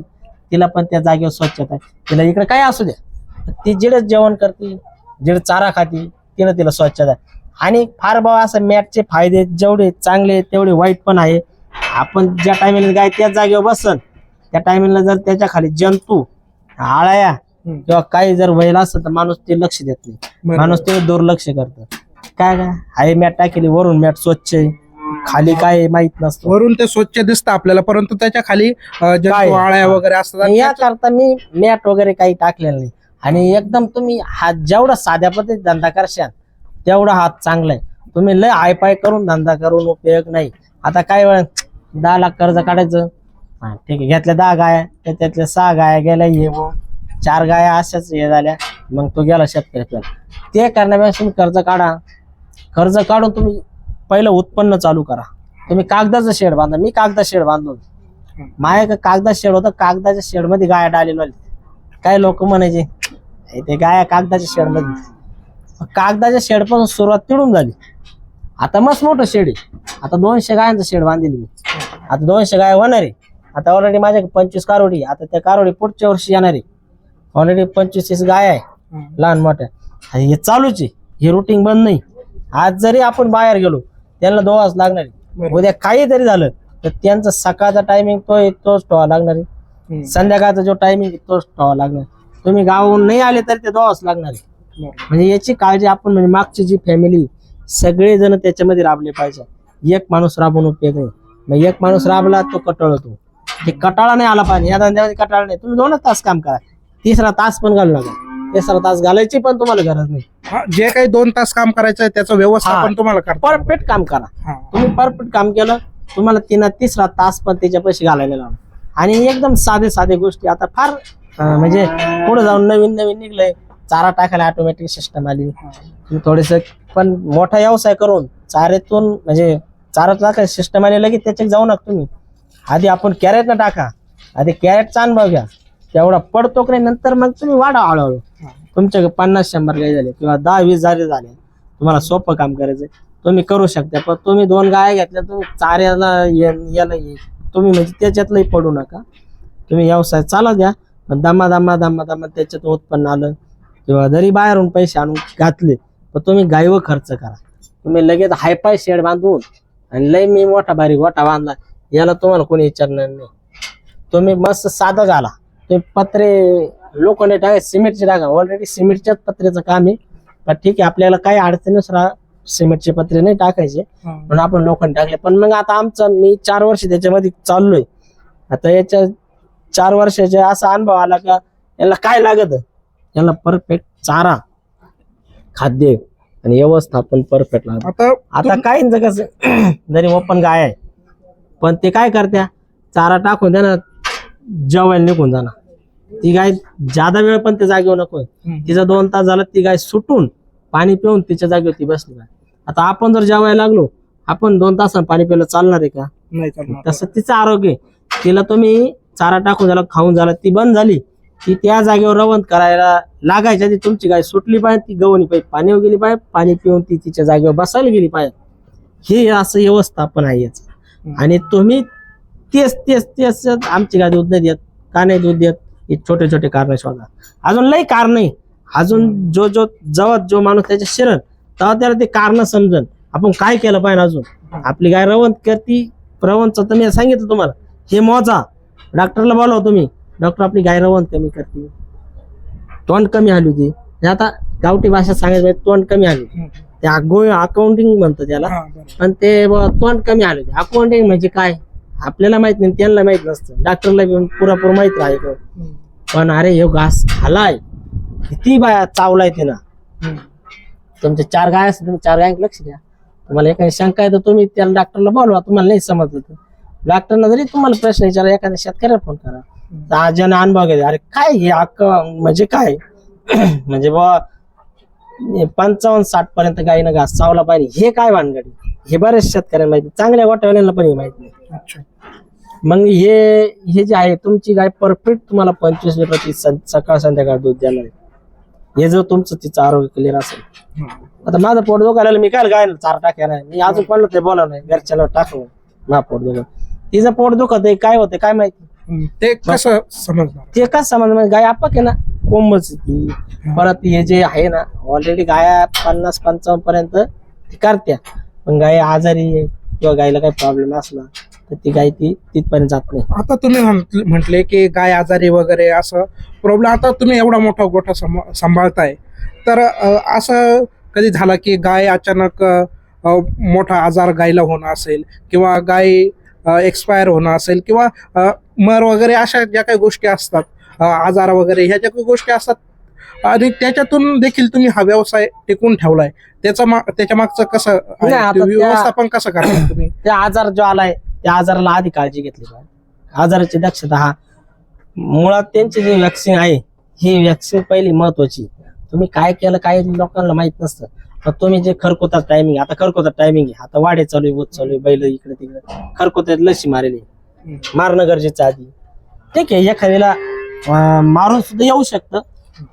तिला पण त्या जागेवर स्वच्छता आहे. तिला इकडे काय असू द्या, ती जिडच जेवण करते, जिड चारा खाती, तिला तिला स्वच्छता आहे. आणि फार बाबा असं मॅटचे फायदे जेवढे चांगले तेवढे वाईट पण आहे. आपण ज्या टायमिंगला गाय त्याच जागेवर बसन, त्या टायमिंगला जर त्याच्या खाली जंतू, आळ्या किंवा काही जर व्हायला असतं तर माणूस ते लक्ष देत नाही, माणूस ते दुर्लक्ष करतं. काय काय हाय मॅट टाकेली, वरून मॅट स्वच्छ आहे, खाली काय आहे माहित नसतं. वरून ते स्वच्छ दिसतं आपल्याला, परंतु त्याच्या खाली जंतू, आळ्या वगैरे असतात. आणि या करता मी मॅट वगैरे काही टाकलेलं नाही. आणि एकदम तुम्ही हात जेवढा साध्या पद्धतीत धंदा करशाल तेवढा हात चांगला आहे. तुम्ही लय हायपाय करून धंदा करून उपयोग नाही. आता काय वेळ 10 लाख कर्ज काढायचं, हा, ठीक आहे, घेतल्या 10 गाया, त्याच्यातल्या 6 गाया गेल्या, ये 4 गाया अशाच हे झाल्या, मग तो गेला शेतकऱ्याला. ते करण्यापेक्षा तुम्ही कर्ज काढा. कर्ज काढून तुम्ही पहिलं उत्पन्न चालू करा. तुम्ही कागदाचं शेड बांधा. मी कागदा शेड बांधून, माझ्या कागदा शेड होतं, कागदाच्या शेड मध्ये गाया डालेलो. काय लोक म्हणायचे ते गाया कागदाच्या शेड मध्ये. कागदाच्या शेड पासून सुरुवात तिडून झाली. आता मस्त मोठं शेड आहे. आता 200 गायांचं शेड बांधलेली मी. आता 200 गाय होणार आहे. आता ऑलरेडी माझ्या 25 कारोडी. आता त्या कारोडी पुढच्या वर्षी येणार आहे. ऑलरेडी 25 गाय आहे, लहान मोठ्या. हे चालूच आहे, हे रुटीन बंद नाही. आज जरी आपण बाहेर गेलो त्यांना दोहाच लागणार आहे. उद्या काहीतरी झालं तर त्यांचा सकाळचा टायमिंग तोच ठेवा लागणार आहे. संध्याकाळचा जो टायमिंग तोच ठेवा लागणार. तुम्ही गावाहून नाही आले तरी ते दोहाच लागणार आहे. म्हणजे याची काळजी आपण, म्हणजे मागची जी फॅमिली सगळे जण त्याच्यामध्ये राबले पाहिजे. एक माणूस राबून उपयोग नाही. मग एक माणूस राबला तो कटाळतो. ते कटाळा नाही आला पाहिजे. या धंद्यामध्ये कटाळा नाही. तुम्ही 2च तास काम करा, 3रा तास पण घालू नका. 3रा तास घालायची पण तुम्हाला गरज नाही. जे काही 2 तास काम करायचं आहे त्याचं व्यवस्थापन तुम्हाला करता. परफेक्ट काम करा. तुम्ही परफेक्ट काम केलं, तुम्हाला 3रा तास पण त्याच्या पैसे घालायला लावणार. आणि एकदम साधे गोष्टी आता फार म्हणजे पुढे जाऊन नवीन निघलंय. चारा टाकायला ऑटोमॅटिक सिस्टम आली. थोडेस पण मोठा व्यवसाय करून चाऱ्यातून, म्हणजे चारा टाकायला सिस्टम आली, लगेच त्याच्यात जाऊ नका तुम्ही. आधी आपण कॅरेटला टाका. आधी कॅरेटचा अनुभव घ्या, तेवढा पडतो की नाही, नंतर मग तुम्ही वाढा हळूहळू. तुमच्या 50-100 गाय झाले किंवा 10-20 झाले, तुम्हाला सोपं काम करायचंय, तुम्ही करू शकता. पण तुम्ही 2 गाय घेतल्या, तुम्ही चाऱ्याला याला तुम्ही म्हणजे त्याच्यातलंही पडू नका. तुम्ही व्यवसाय चालू द्या. दमा त्याच्यात उत्पन्न आलं किंवा जरी बाहेरून पैसे आणून घातले, तर तुम्ही गायीवर खर्च करा. तुम्ही लगेच हायपाय शेड बांधून आणि लय मी मोठा बारीक गोठा बांधला, याला तुम्हाला कोणी विचारणार नाही. तुम्ही मस्त साधं घाला. तुम्ही पत्रे लोखंडी टाका, सिमेंटचे टाका. ऑलरेडी सिमेंटच्याच पत्र्याचं काम आहे. पण ठीक आहे, आपल्याला काही अडचणीनुसार सिमेंटचे पत्रे नाही टाकायचे, पण आपण लोखंड टाकले. पण मग आता मी 4 वर्ष त्याच्यामध्ये चाललोय. आता याच्या 4 वर्षाचा असा अनुभव आला का याला काय लागत, याला परफेक्ट चारा, खाद्य आणि व्यवस्थापन परफेक्ट लागत. आता काही कसं जरी ओपन गाय आहे, पण ते काय करत्या, चारा टाकून द्या ना, जेवायला निघून जाणार. ती गाय जादा वेळ पण त्या जागेवर नको. तिचा 2 तास झाला, ती गाय सुटून पाणी पिऊन तिच्या जागेवर ती बसली. आता आपण जर जेवायला लागलो, आपण 2 तासांनी पाणी प्यायला चालणार आहे का? नाही. तसं तिचं आरोग्य, तिला तुम्ही चारा टाकून झाला, खाऊन झाला, ती बंद झाली, ती त्या जागेवर रवंत करायला लागायच्या आधी तुमची गाय सुटली पाहिजे, ती गवणी पाहिजे, पाणी गेली पाहिजे, पाणी पिऊन ती तिच्या जागेवर बसायला गेली पाहिजे. हे असं व्यवस्थापन आहे याचं. आणि तुम्ही तेच आमची गाय दूध नाही देत, का नाही दूध देत, हे छोटे कारण शोधा. अजून लई कारण नाही. अजून जेव्हा जो माणूस त्याच्या शिरण, तेव्हा त्याला ते कारण समजन आपण काय केलं पाहिजे. अजून आपली गाय रवंत करती, रवंतचं तर मी सांगितलं तुम्हाला, हे मोजा. डॉक्टरला बोलाव तुम्ही, डॉक्टर आपली गाय रवंत कमी करते, तोंड कमी आली होती. आता गावठी भाषेत सांगायचं तोंड कमी आली, ते अकाउंटिंग म्हणतो त्याला. पण ते तोंड कमी आले. अकाउंटिंग म्हणजे काय आपल्याला माहित नाही, त्यांना माहित नसतं. डॉक्टरला पुरापूर माहित राहायचं. पण अरे हे घास खालाय, किती बाया चावलाय ते ना. तुमचे 4 गाय असतील, तुम्ही 4 गायांक लक्ष द्या. तुम्हाला एखादी शंका आहे तर तुम्ही त्याला डॉक्टरला बोलवा. तुम्हाला नाही समजलं तर डॉक्टरना जरी तुम्हाला प्रश्न विचारा, एखाद्या शेतकऱ्याला फोन करा, ज्याने अनुभव घ्या. अरे काय हे म्हणजे काय म्हणजे बा 55-60 पर्यंत गायीनं घास चावला पाहिजे, हे काय भानगडी, हे बरेच शेतकऱ्यांना माहिती, चांगल्या गोठ्यावाल्यांना पण हे माहित नाही. मग हे जे आहे, तुमची गाय परफेक्ट तुम्हाला 25 लिटर सकाळ संध्याकाळ दूध देणार आहे. हे जर तुमचं तिचं आरोग्य क्लिअर असेल. आता माझं पोट दुखायला, मी काय गायला चारा टाकायला नाही, मी अजून पण ते बोला नाही, घरच्याला टाकू माझं पोट दुखत. तिचं पोट दुखत आहे, काय होतं काय माहिती, ते कसं समजणार? ते कसं समजणार? गाय आपक आहे ना, कोंबच ती. परत हे जे आहे ना, ऑलरेडी गाया 50-55 पर्यंत करत्या, पण गाय आजारी किंवा गायला काही प्रॉब्लेम असला तर ती गाय तिथपर्यंत जात नाही. आता तुम्ही म्हटले की गाय आजारी वगैरे असं प्रॉब्लेम, आता तुम्ही एवढा मोठा गोठा सांभाळताय, तर असं कधी झाला की गाय अचानक मोठा आजार गायला होणं असेल किंवा गाय एक्सपायर होणं असेल किंवा मर वगैरे अशा ज्या काही गोष्टी असतात, आजार वगैरे ह्या ज्या काही गोष्टी असतात आणि त्याच्यातून देखील तुम्ही हा व्यवसाय टिकून ठेवलाय, त्याच्या मागचं कसं आहे? नाही, आता ते व्यवस्थापन कसं करता तुम्ही? त्या आजार जो आलाय त्या आजाराला आधी काळजी घेतली पाहिजे. आजाराची दक्षता हा मुळात त्यांची जी व्हॅक्सिन आहे ही व्हॅक्सिन पहिली महत्वाची. तुम्ही काय केलं काय लोकांना माहित नसतं. पण तुम्ही जे खरकोतात टायमिंग, आता खरकोतात टायमिंग आहे, आता वाडे चालू आहे, ओत चालू आहे, बैल इकडे तिकडे खरकोतात लसी मारेली, मारणं गरजेचं आधी. ठीक आहे, एखाद्याला मारून सुद्धा येऊ शकतं,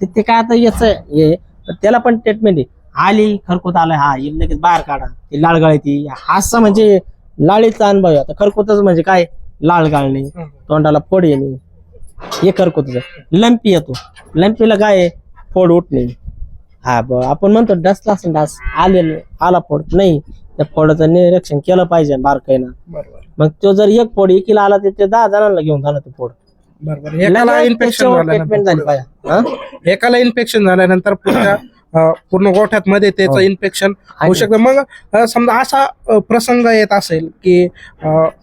ते काय आता याच हे त्याला पण ट्रीटमेंट आहे. आली खरकोत आलाय, हा लगेच बाहेर काढा, ती लाळ गाळती, असं म्हणजे लाळीचा अनुभव आहे. आता खरकोतच म्हणजे काय, लाळ गाळणे, तोंडाला फोड येणे, हे खरकोतच. लंपी येतो, लंपीला काय आहे, फोड उठणे. हा आपण म्हणतो डसला असेल, डास आला फोड, नाही त्या फोडाचं निरीक्षण केलं पाहिजे बारकाईनं. बरोबर मग तो जर एक फोड एकीला आला तर ते 10 जणांना घेऊन जाणार तो फोड. बरोबर. एकाला इन्फेक्शन ट्रीटमेंट झाली पाहिजे. हा? एकाला इन्फेक्शन झाल्यानंतर पुढच्या पूर्ण गोठ्यात मध्ये त्याचं इन्फेक्शन होऊ शकतं. मग समजा असा प्रसंग येत असेल की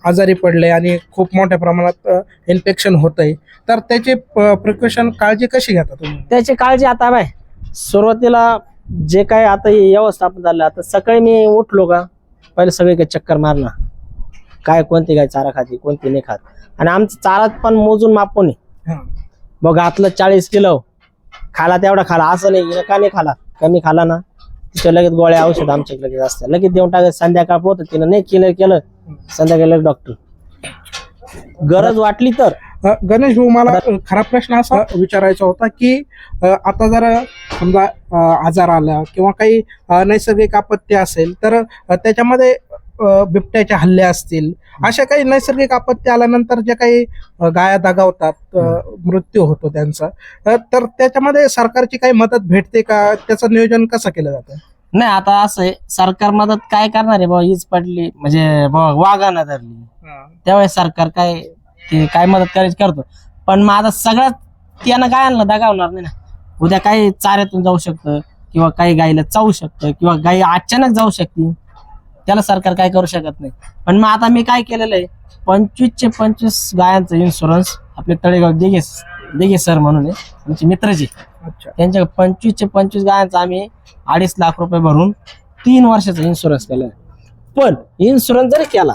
आजारी पडले आणि खूप मोठ्या प्रमाणात इन्फेक्शन होतंय, तर त्याची प्रिकॉशन काळजी कशी घेता तुम्ही? त्याची काळजी आता बाय सुरुवातीला जे काय आता हे व्यवस्थापन झालं, आता सकाळी मी उठलो का पहिले सगळी काही चक्कर मारणार, काय कोणती काय चारा खाती कोणती नाही खात. आणि आमचं चारा पण मोजून मापून आहे. बघ घातलं 40 किलो, खाला तेवढा खाला, असं नाही का नाही खाला, कमी खाला ना तिथं लगेच गोळ्या औषध आमच्या लगेच असतात, लगेच देऊन टाकत. संध्याकाळ पोहत तिनं नाही केलं संध्याकाळी डॉक्टर गरज वाटली तर. गणेश भाऊ, मला खरा प्रश्न असा विचारायचा होता की आता जर समजा आजार आला किंवा काही नैसर्गिक आपत्ती असेल तर त्याच्यामध्ये बिबट्याचे हल्ले असतील, अशा काही नैसर्गिक आपत्ती आल्यानंतर जे काही गाया दगावतात, मृत्यू होतो त्यांचा, तर त्याच्यामध्ये सरकारची काही मदत भेटते का? त्याचं नियोजन कसं केलं जातं? नाही, आता असं आहे, सरकार मदत काय करणार आहे बाबा, हीच पडली म्हणजे वाघानं धरली त्यावेळेस सरकार काय मदत करायची करतो. पण मग आता सगळ्यात त्यानं गायांना दगावणार नाही ना. उद्या काही चाऱ्यातून जाऊ शकतं किंवा काही गायीला चावू शकतं किंवा गायी अचानक जाऊ शकते, त्याला सरकार काय करू शकत नाही. पण मग आता मी काय केलेलं आहे, 25चे 25 गायांचं इन्शुरन्स आपले तळेगाव दिघे सर म्हणून आहे, आमचे मित्रचे, त्यांच्या 25चे 25 गायांचा आम्ही 2.5 लाख रुपये भरून 3 वर्षाचा इन्शुरन्स केलाय. पण इन्शुरन्स जरी केला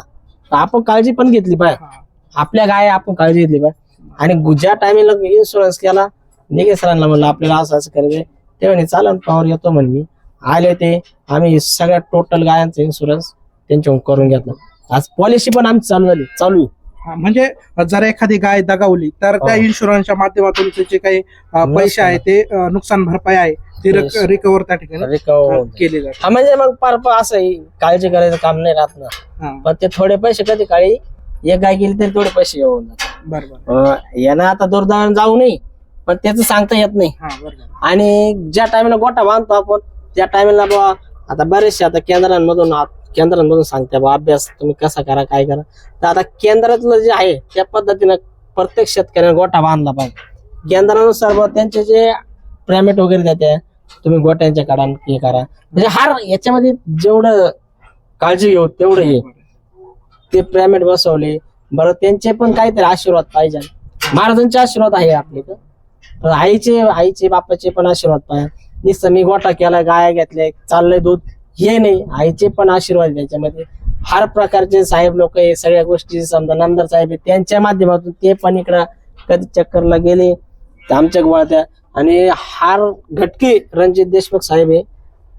तर आपण काळजी पण घेतली पाहिजे, आपल्या गाय आपण काळजी घेतली पाहिजे. आणि ज्या टायमिंगला इन्शुरन्स केला, दिघे सरांना म्हणलं आपल्याला असं करायचं, तेव्हा चालन पॉवर येतो म्हण. मी आले ते आम्ही सगळ्या टोटल गायांचा इन्शुरन्स त्यांच्याकडून करून घेतला. आज पॉलिसी पण आमची चालू आहे. म्हणजे जर एखादी गाय दगावली तर त्या इन्शुरन्सच्या माध्यमातून त्याचे काही पैसे आहे ते नुकसान भरपाई आहे ती रिकव्हर त्या ठिकाणी केली जाते. म्हणजे मग फार असं काळजी करायचं काम नाही राहत ना. पण ते थोडे पैसे कधी काळी एक गाय गेली तरी थोडे पैसे येऊन जातात. बरोबर. यांना आता दुर्दैवाने जाऊ नये, पण त्याचं सांगता येत नाही. आणि ज्या टायमाला गोठा बांधतो आपण त्या टायमाला बाबा आता बरेचसे आता केंद्रांमधून सांगते बा अभ्यास तुम्ही कसा करा काय करा. तर आता केंद्रातलं जे आहे त्या पद्धतीनं प्रत्येक शेतकऱ्याने गोठा बांधला पाहिजे. केंद्रानुसार त्यांचे जे पेमेंट वगैरे देते तुम्ही गोठ्यांच्या काढा हे करा, म्हणजे हर याच्यामध्ये जेवढं काळजी घेऊ तेवढं हे ते पेमेंट बसवले. बरं त्यांचे पण काहीतरी आशीर्वाद पाहिजे, महाराजांचे आशीर्वाद आहे आपले तर आईचे बापाचे पण आशीर्वाद पाहिजे. नुसतं मी गोठा केला गाया घेतल्या चाललंय दूध हे नाही, आईचे पण आशीर्वाद त्याच्यामध्ये. हर प्रकारचे साहेब लोक हे सगळ्या गोष्टी समजा नामदार साहेब त्यांच्या माध्यमातून ते पण इकडं कधी चक्करला गेले तर आमच्या गोळ्या. आणि हार घटके रणजित देशमुख साहेब हे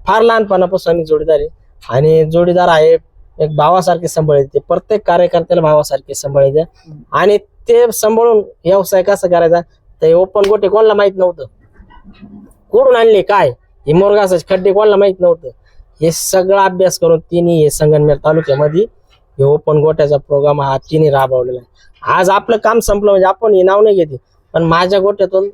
फार लहानपणापासून आम्ही जोडीदार आहे आणि जोडीदार आहे एक भावासारखे सांभाळते, प्रत्येक कार्यकर्त्याला भावासारखे सांभाळते. आणि ते सांभाळून व्यवसाय कसा करायचा ते ओपन गोटे कोणाला माहित नव्हतं, कुठून आणले काय हे मोरगासाचे खड्डे कोणाला माहित नव्हतं. हे सगळा अभ्यास करून तिन्ही हे संगमनेर तालुक्यामध्ये हे ओपन गोट्याचा प्रोग्राम हा तिन्ही राबवलेला आहे. आज आपलं काम संपलं म्हणजे आपण हे नाव नाही घेते, पण माझ्या गोट्यातून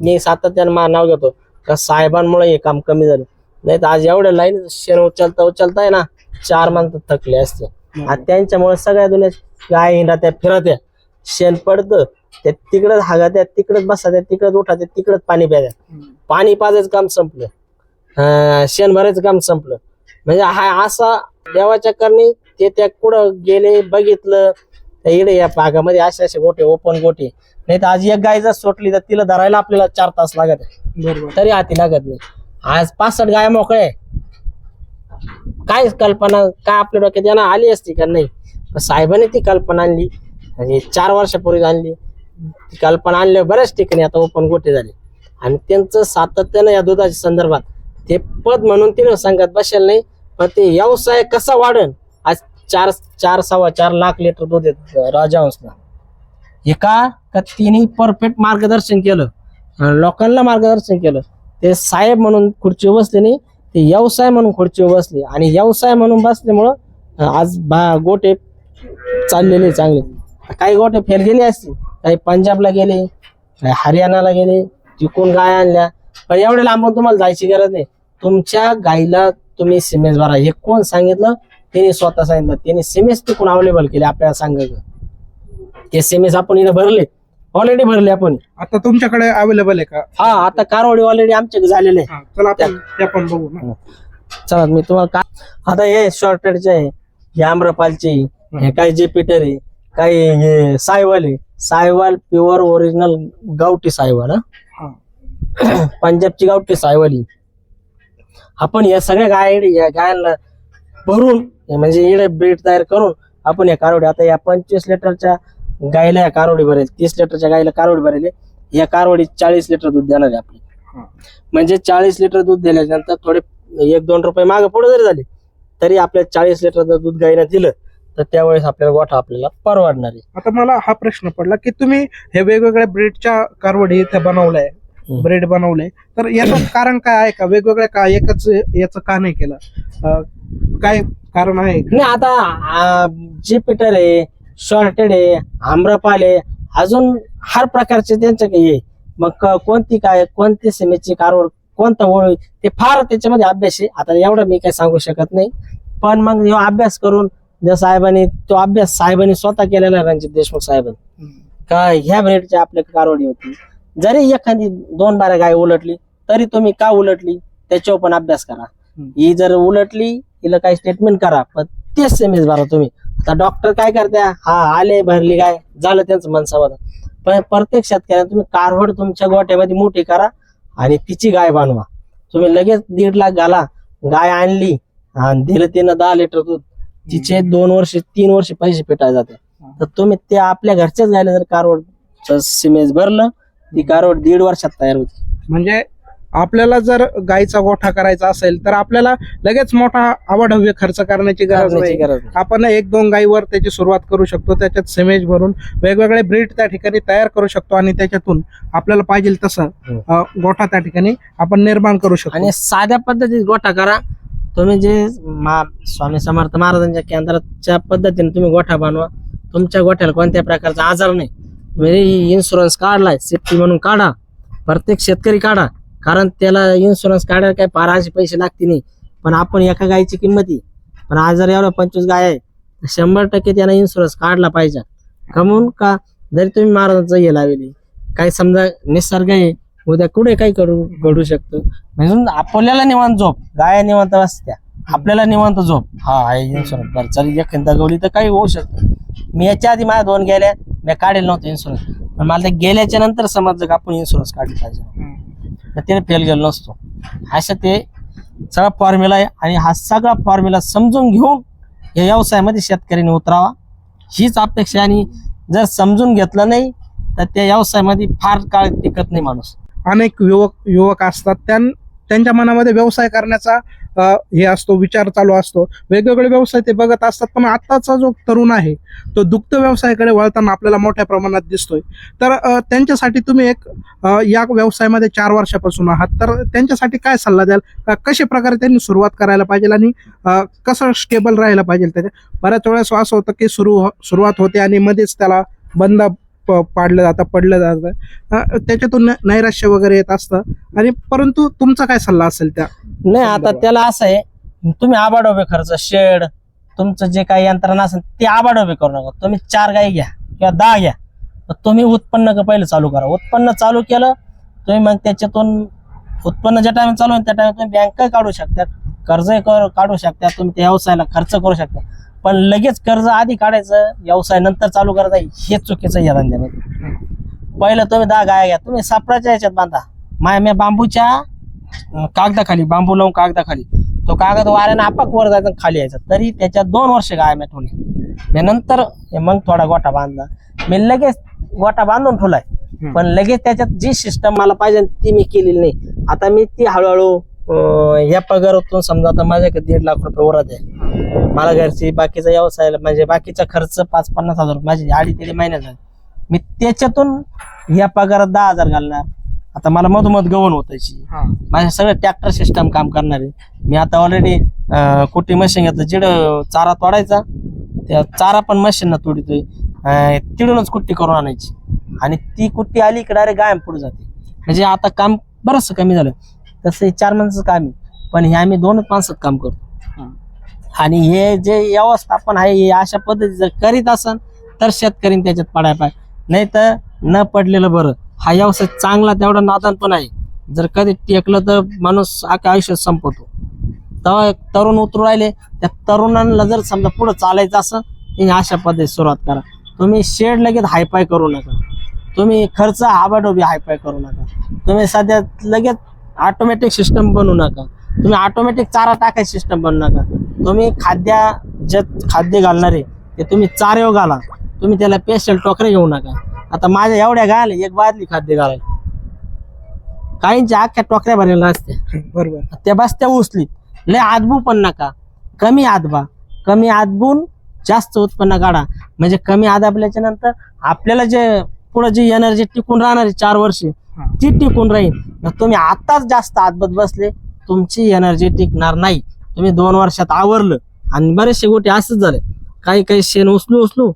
मी सातत्यानं नाव घेतो का साहेबांमुळे हे काम कमी झालं. नाही तर आज एवढ्या लाईन शेण उचलताय ना 4 माणसं थकले असते. आज त्यांच्यामुळे सगळ्या दुनियात गाय हिंडा त्या फिरत्या, शेण पडतं त्या तिकडच हागा त्या तिकडच बसा त्या तिकडच उठा त्या तिकडच पाणी प्यायच्या, पाणी पाजायचं काम संपलं. शेण भरायचं काम संपलं. म्हणजे हा असा देवाच्या करणी ते त्या कुठं गेले बघितलं इकडे या भागामध्ये असे गोटे ओपन गोटे, नाही तर आज एक गाय जर सोडली तर तिला धरायला आपल्याला 4 तास लागत आहे, बरोबर. तरी हाती लागत नाही. आज 65 गाय मोकळे आहे. काय कल्पना काय आपल्या डोक्यात यांना आली असती का नाही? पण साहेबांनी ती कल्पना आणली, म्हणजे 4 वर्षापूर्वी आणली. ती कल्पना आणल्यावर बऱ्याच ठिकाणी आता ओपन गोटे झाले आणि त्यांचं सातत्यानं या दुधाच्या संदर्भात ते पद म्हणून तिने सांगत बसेल नाही, पण ते व्यवसाय कसा वाढन. आज 4.25 लाख लिटर दूध येत राजहंसला. एका तिने परफेक्ट मार्गदर्शन केलं, लोकांना मार्गदर्शन केलं. ते साहेब म्हणून खुर्चीवर बसले नाही, ते व्यवसाय म्हणून खुर्चीवर बसले आणि व्यवसाय म्हणून बसल्यामुळं आज गोटे चाललेले चांगले. काही गोटे फेल गेले असतील, काही पंजाबला गेले, काही हरियाणाला गेले, तिकून गाय आणल्या. पण एवढ्या लांबून तुम्हाला जायची गरज नाही. तुमच्या गायीला तुम्ही सिमेंट भरा. हे कोण सांगितलं? त्यांनी स्वतः सांगितलं. त्यांनी सिमेंट तिकून अवेलेबल केले आपल्याला सांगायचं. ते सिमेंट आपण इथं भरले, ऑलरेडी भरले आपण. आता तुमच्याकडे अवेलेबल आहे का? हा, आता कारवाडी ऑलरेडी आमच्याकडे झालेले आहे. चला आपण ते पण बघू ना. चला मी तुम्हाला आता हे शॉर्टेडचे आहे, हे आम्रपालचे, हे काही जे पीटर आहे, काही हे सायवाल आहे. सायवाल प्युअर ओरिजिनल गावठी सायवाल. पंजाबची गावठी सायवाली. आपण या सगळ्या गायांना भरून म्हणजे इकडे ब्रीड तयार करून आपण या कारवडी, आता या 25 लिटरच्या गायला या कारवडी भरेल, 30 लिटरच्या गायला कारवडी भरेल. या कारवडी 40 लिटर दूध देणार आहे आपली. म्हणजे 40 लिटर दूध दिल्यानंतर थोडे 1-2 रुपये मागे पुढे जरी झाले तरी आपल्याला 40 लिटर दूध गायला दिलं तर त्यावेळेस आपल्याला गोठा आपल्याला परवडणार आहे. आता मला हा प्रश्न पडला की तुम्ही हे वेगवेगळ्या ब्रीडच्या कारवडी इथे बनवलंय, ब्रीड बनवलंय, तर याचं कारण काय आहे का? वेगवेगळ्या का एकच याचं का नाही केलं? काय कारण आहे? नाही, आता जे पीटर आहे, शॉर्टेड आहे, आम्रपाल आहे, अजून हर प्रकारचे त्यांच्या काही आहे. मग कोणती काय, कोणती सिमेची कारवड, कोणता ओळ, ते फार त्याच्यामध्ये अभ्यास आहे. आता एवढं मी काही सांगू शकत नाही, पण मग ह्यो अभ्यास करून ज्या साहेबांनी तो अभ्यास साहेबांनी स्वतः केलेला आहे, रणजित देशमुख साहेबांनी, का ह्या ब्रीडची आपल्या कारवडी होती. जरी एखादी 2 बाऱ्या गाय उलटली तरी तुम्ही का उलटली त्याच्यावर पण अभ्यास करा. ही जर उलटली हिला काही स्टेटमेंट करा, पण तेच सेमेस भरा तुम्ही. आता डॉक्टर काय करत्या, हा आले भरली गाय झालं त्यांचं मन समाधान. पण प्रत्येक शेतकऱ्याला तुम्ही कारवड तुमच्या गोट्यामध्ये मोठी करा आणि तिची गाय बनवा. तुम्ही लगेच 1.5 लाख घाला, गाय आणली आणि दिलं तिनं 10 लिटर दूध, तिचे 2 वर्ष 3 वर्ष पैसे पेटायला जाते. तर तुम्ही ते आपल्या घरच्याच गायला जर कारवड सिमेज भरलं, ती कारवड 1.5 वर्षात तयार होती. म्हणजे आपल्याला जर गायचा गोठा करायचा असेल तर आपल्याला लगेच मोठा अवाढव्य खर्च करण्याची गरज नाही. आपण 1-2 गायीवर त्याची सुरुवात करू शकतो, त्याच्यात सिमेज भरून वेगवेगळे ब्रीड त्या ठिकाणी तयार करू शकतो आणि त्याच्यातून आपल्याला पाहिजे तसं गोठा त्या ठिकाणी आपण निर्माण करू शकतो. आणि साध्या पद्धतीत गोठा करा तुम्ही. जे स्वामी समर्थ महाराजांच्या केंद्राच्या पद्धतीने तुम्ही गोठा बनवा. तुमच्या गोठ्याला कोणत्या प्रकारचा आजार नाही. तुम्ही इन्शुरन्स काढलाय, सेफ्टी म्हणून काढा. प्रत्येक शेतकरी काढा, कारण त्याला इन्शुरन्स काढायला काही फार पैसे लागते नाही. पण आपण एका गायची किंमत आहे, पण आज जर एवढ्या 25 गाय आहे तर 100% त्याला इन्शुरन्स काढला पाहिजे. कमून का जरी तुम्ही महाराजांचं हे लावली, काही समजा निसर्ग आहे, उद्या कुठे काही घडू शकतं. म्हणजे आपल्याला निवांत झोप, गाय निवांत असत्या, आपल्याला निवांत झोप. हा इन्शुरन्स चल एखादा गवली तर काही होऊ शकतं. मी याच्या आधी माझ्या 2 गेल्या मी काढेल नव्हतं इन्शुरन्स, पण मला ते गेल्याच्या नंतर समजलं का आपण इन्शुरन्स काढला पाहिजे, तर त्याने फेल गेलो नसतो. असं ते सगळा फॉर्म्युला आहे आणि हा सगळा फॉर्म्युला समजून घेऊन या व्यवसायामध्ये शेतकऱ्यांनी उतरावा हीच अपेक्षा. आणि जर समजून घेतलं नाही तर त्या व्यवसायामध्ये फार काळ टिकत नाही माणूस. अनेक युवक असतात, त्यांच्या मनामध्ये व्यवसाय करण्याचा हे असतो, विचार चालू असतो, वेगवेगळे व्यवसाय ते बघत असतात. पण आत्ताचा जो तरुण आहे तो दुग्ध व्यवसायाकडे वळताना आपल्याला मोठ्या प्रमाणात दिसतोय. तर त्यांच्यासाठी तुम्ही एक या व्यवसायामध्ये 4 वर्षापासून आहात, तर त्यांच्यासाठी काय सल्ला द्याल? कशा प्रकारे त्यांनी सुरुवात करायला पाहिजे आणि कसं स्टेबल राहायला पाहिजे? त्याच्या बऱ्याच वेळेस असं होतं की सुरुवात होते आणि मध्येच त्याला बंद पडलं जातं, त्याच्यातून नैराश्य वगैरे येत असतं. आणि परंतु तुमचा काय सल्ला असेल त्या? नाही, आता त्याला असं आहे, तुम्ही आबाडोबे खर्च, शेड, तुमचं जे काही यंत्रणा असेल ते आबाडोबे करू नका. तुम्ही 4 गाई घ्या किंवा 10 घ्या, तर तुम्ही उत्पन्न पहिलं चालू करा. उत्पन्न चालू केलं तुम्ही, मग त्याच्यातून उत्पन्न ज्या टाइम चालू आहे त्या टाइम तुम्ही बँक काढू शकता, कर्ज काढू शकता, तुम्ही त्या व्यवसायाला खर्च करू शकता. पण लगेच कर्ज आधी काढायचं, व्यवसाय नंतर चालू करायचा, हे चुकीचं या धंद्यामध्ये. पहिलं तुम्ही 10 गाया घ्या, तुम्ही सापडाच्या याच्यात बांधा. मी बांबूच्या कागदाखाली, बांबू लावून कागदाखाली, तो कागद वाऱ्यानं आपाक वर जायचा खाली यायचा, तरी त्याच्यात 2 वर्ष गाय मी ठेवली. मी नंतर मग थोडा गोठा बांधला, मी लगेच गोठा बांधून ठेवलाय. पण लगेच त्याच्यात जी सिस्टम मला पाहिजे ती मी केलेली नाही. आता मी ती हळूहळू या पगारातून समजा आता माझ्याकडे 1.5 लाख रुपये वरात आहे. मला घरची बाकीचा व्यवसायाला म्हणजे बाकीचा खर्च 5-50 हजार माझी 2.5-3 महिन्यात झाले. मी त्याच्यातून या पगारात 10,000 घालणार. आता मला मधोमध गवण होतायची, माझे सगळे ट्रॅक्टर सिस्टम काम करणार आहे. मी आता ऑलरेडी कुट्टी मशीन घेतलं, जिडं चारा तोडायचा त्या चारा पण मशीन न तोडतोय, तिडूनच कुट्टी करून आणायची आणि ती कुट्टी आली की डायरेक्ट गायम पुढे जाते. म्हणजे आता काम बरंच कमी झालं. तसं 4 माणसाचं काम आहे, पण हे आम्ही 2 माणसात काम करतो. आणि हे जे व्यवस्थापन आहे हे अशा पद्धती जर करीत असन तर शेतकरी त्याच्यात पडाय पाहिजे, नाही तर न पडलेलं बरं. हा व्यवसाय चांगला तेवढा नादान पण आहे. जर कधी टेकलं तर माणूस अख्या आयुष्यात संपवतो. तेव्हा तरुण उतरू राहिले, त्या तरुणांना जर समजा पुढे चालायचं असं तर अशा पद्धतीत सुरुवात करा. तुम्ही शेड लगेच हायपाय करू नका, तुम्ही खर्च आबाडोबी हायपाय करू नका. तुम्ही सध्या लगेच ऑटोमॅटिक सिस्टम बनवू नका, तुम्ही ऑटोमॅटिक चारा टाकायची सिस्टम बनवू नका. तुम्ही जे खाद्य घालणारे ते तुम्ही चारेव घाला, तुम्ही त्याला स्पेशल टोकरे घेऊ नका. आता माझ्या एवढ्या गायला 1 बादली खाद्य घालायला, काहींच्या अख्ख्या टोकऱ्या भरलेल्या असत्या, बरोबर. त्या बसत्या उचलीत. लय आदबू पण नका, कमी आदबा, कमी आदबून जास्त उत्पन्न काढा. म्हणजे कमी आदाबल्याच्या नंतर आपल्याला जे पुढे जी एनर्जी टिकून राहणार 4 वर्ष ती टिकून राहील. तुम्ही आताच जास्त आदबत बसले, तुमची एनर्जी टिकणार नाही. तुम्ही 2 वर्षात आवरलं. आणि बरेचसे गोष्टी असंच झाले, काही शेण उचलू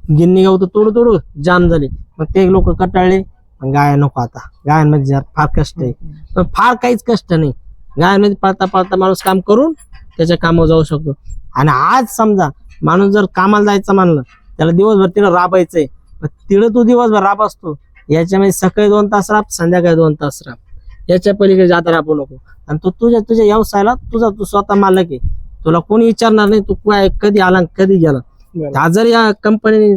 गिन्नी गवत तोडू जाम झाले. मग ते लोक कटाळले, गाय नको. आता गायांमध्ये फार कष्ट आहे, पण फार काहीच कष्ट नाही. गायांमध्ये पाळता माणूस काम करून त्याच्या कामावर जाऊ शकतो. आणि आज समजा माणूस जर कामाला जायचं म्हणलं, त्याला दिवसभर तिला राबायचंय, पण तिला तू दिवसभर राब असतो. याच्यामध्ये सकाळी 2 तास राब, संध्याकाळी 2 तास राब, याच्या पलीकडे जाता राबू नको. आणि तू तुझ्या व्यवसायाला तू स्वतः मालक आहे, तुला कोणी विचारणार नाही तू कधी आला कधी गेला. आज जर या कंपनी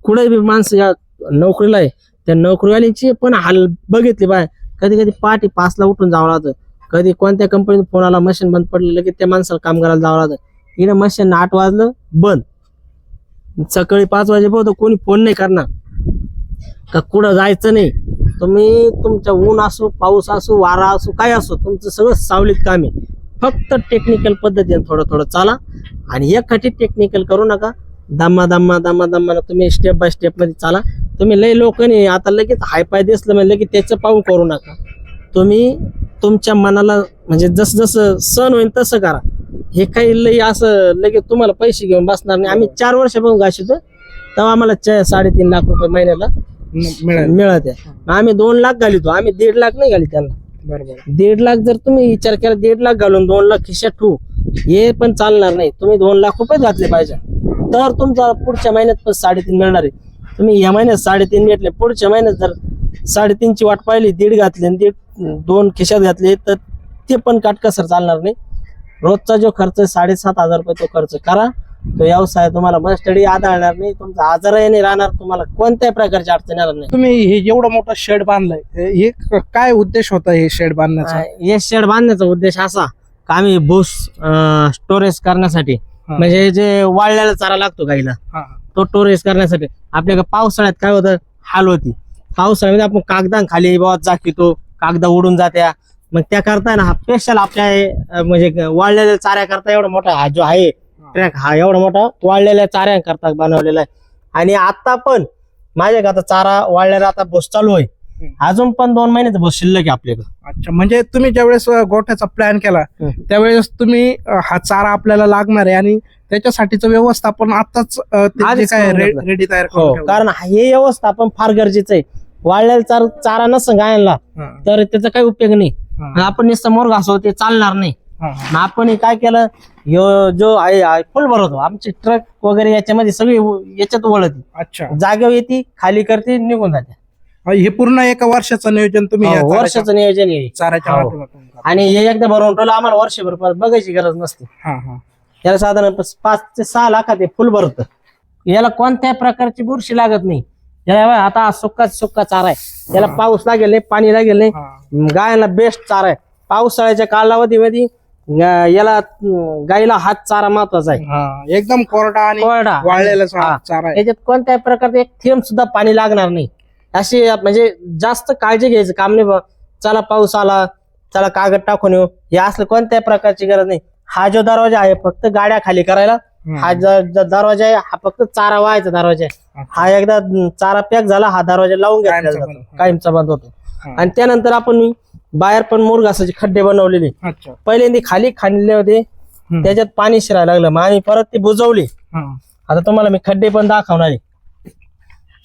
कुठे बी माणसं या नोकरीला आहे, त्या नोकरीवाल्यांची पण हाल बघितली बाय. कधी पहाटे 5ला उठून जावं लागतं, कधी कोणत्या कंपनीत फोन आला मशीन बंद पडलेलं की त्या माणसाला काम करायला जावं लागतं. इकडे मशीन 8 वाजलं बंद, सकाळी 5 वाजेपर्यंत कोणी फोन नाही करणार का कुठं जायचं नाही. तुम्ही तुमच्या ऊन असो, पाऊस असो, वारा असो, काय असो, तुमचं सगळं सावलीत काम आहे. फक्त टेक्निकल पद्धतीने थोडं चाला आणि एकखटी टेक्निकल करू नका. दम्मा तुम्ही स्टेप बाय स्टेप मध्ये चाला. तुम्ही लय लोक नाही आता लगेच हायपाय दिसलं म्हणजे लगेच त्याचं पाहून करू नका. तुम्ही तुमच्या मनाला म्हणजे जसं सण होईल तसं करा. हे काही लय असं लगेच तुम्हाला पैसे घेऊन बसणार नाही. आम्ही 4 वर्षापासून घाशितो, तेव्हा आम्हाला 3.5 लाख रुपये महिन्याला मिळत आहे. आम्ही 2 लाख घालितो, आम्ही 1.5 लाख नाही घाली त्यांना. बरोबर. 1.5 लाख जर तुम्ही विचार केला, 1.5 लाख घालून 2 लाख खिशात ठेवू हे पण चालणार नाही. तुम्ही 2 लाख रुपये घातले पाहिजे, तर तुमचा पुढच्या महिन्यात पण 3.5 मिळणार आहे. तुम्ही या महिन्यात 3.5 घेतले, पुढच्या महिन्यात जर 3.5ची वाट पाहिली, 1.5 घातले आणि 2 खिशात घातले तर ते पण काटकसर चालणार नाही. रोजचा जो खर्च 7,500 रुपये तो खर्च करा. तो व्यवसाय तुम्हाला मस्टडी आढळणार नाही, तुमचा आजारही नाही राहणार, तुम्हाला कोणत्याही प्रकारची अडचण येणार नाही. तुम्ही हे एवढं मोठं शेड बांधलंय, हे काय उद्देश होता हे शेड बांधण्याचा? हे शेड बांधण्याचा उद्देश असा का आम्ही भूस स्टोरेज करण्यासाठी, म्हणजे जे वाळलेला चारा लागतो गाईला तो स्टोरेज करण्यासाठी. आपल्याकडे पावसाळ्यात काय होतं, हाल होती. पावसाळ्यामध्ये आपण कागदांखाली बाबा जाकीतो, कागदा उडून जात्या. मग त्या करता ना हा स्पेशल आपल्या म्हणजे वाळलेल्या चाऱ्या करता एवढा मोठा हा जो आहे ट्रॅक, हा एवढा मोठा वाळलेल्या चाऱ्या करता बनवलेला आहे. आणि आता पण माझ्याकडे आता चारा वाळलेला आता भूस चालू आहे, अजून पण 2 महिन्याचा भूस शिल्लक आहे आपल्याकडे. अच्छा, म्हणजे तुम्ही ज्यावेळेस गोठ्याचा प्लॅन केला त्यावेळेस तुम्ही हा चारा आपल्याला लागणार आहे आणि त्याच्यासाठीचं व्यवस्थापन आताच काय रेडी तयार करून कारण हे व्यवस्थापन फार गरजेचं आहे. वाळलेला चारा नसं गायला तर त्याचा काही उपयोग नाही. आपण नुसतं मोर घासो ते चालणार नाही. आपण काय केलं, जो आहे फुल भरवतो, आमचे ट्रक वगैरे याच्यामध्ये सगळी याच्यात वळती. अच्छा, जागेवर येते, खाली करते, निघून जाते. हे पूर्ण एका वर्षाचं नियोजन तुम्ही या वर्षाचं नियोजन आहे चाऱ्याच्या हो. माध्यमातून करता. आणि हे एकदा भरवून ठेवलं आम्हाला वर्षभर परत बघायची गरज नसते. हा हा याला साधारण 5 ते 6 लाखात हे फुल भरतं. याला कोणत्याही प्रकारची बुरशी लागत नाही. याला बघा, आता सुक्का चारा आहे. याला पाऊस लागेल नाही, पाणी लागेल नाही. हा. गायला बेस्ट चारा आहे. पावसाळ्याच्या कालावधीमध्ये याला गायला हात चारा महत्वाचा आहे. हा, एकदम कोरडा आणि कोरडा. वाळलेला हा. चारा आहे. याच्यात कोणत्याही प्रकारचं एक थेंब सुद्धा पाणी लागणार नाही. अशी म्हणजे जास्त काळजी घ्यायचं काम नाही. चला पाऊस आला, चला कागद टाकून येऊ, हे असलं कोणत्याही प्रकारची गरज नाही. हा जो दरवाजा आहे फक्त गाड्या खाली करायला, हा जो दरवाजा आहे हा फक्त चारा व्हायचा दरवाजा आहे. हा एकदा चारा पॅक झाला, हा दरवाजा लावून घेतला कायमचा जातो, बंद. कायमचा बंद होतो. हा. आणि त्यानंतर आपण बाहेर पण मुरघासाचे खड्डे बनवलेले. अच्छा. पहिल्यांदा खाली खाणले होते, त्याच्यात पाणी शिरायला लागलं, मग आम्ही परत ते बुजवले. हा. आता तुम्हाला मी खड्डे पण दाखवणार आहे.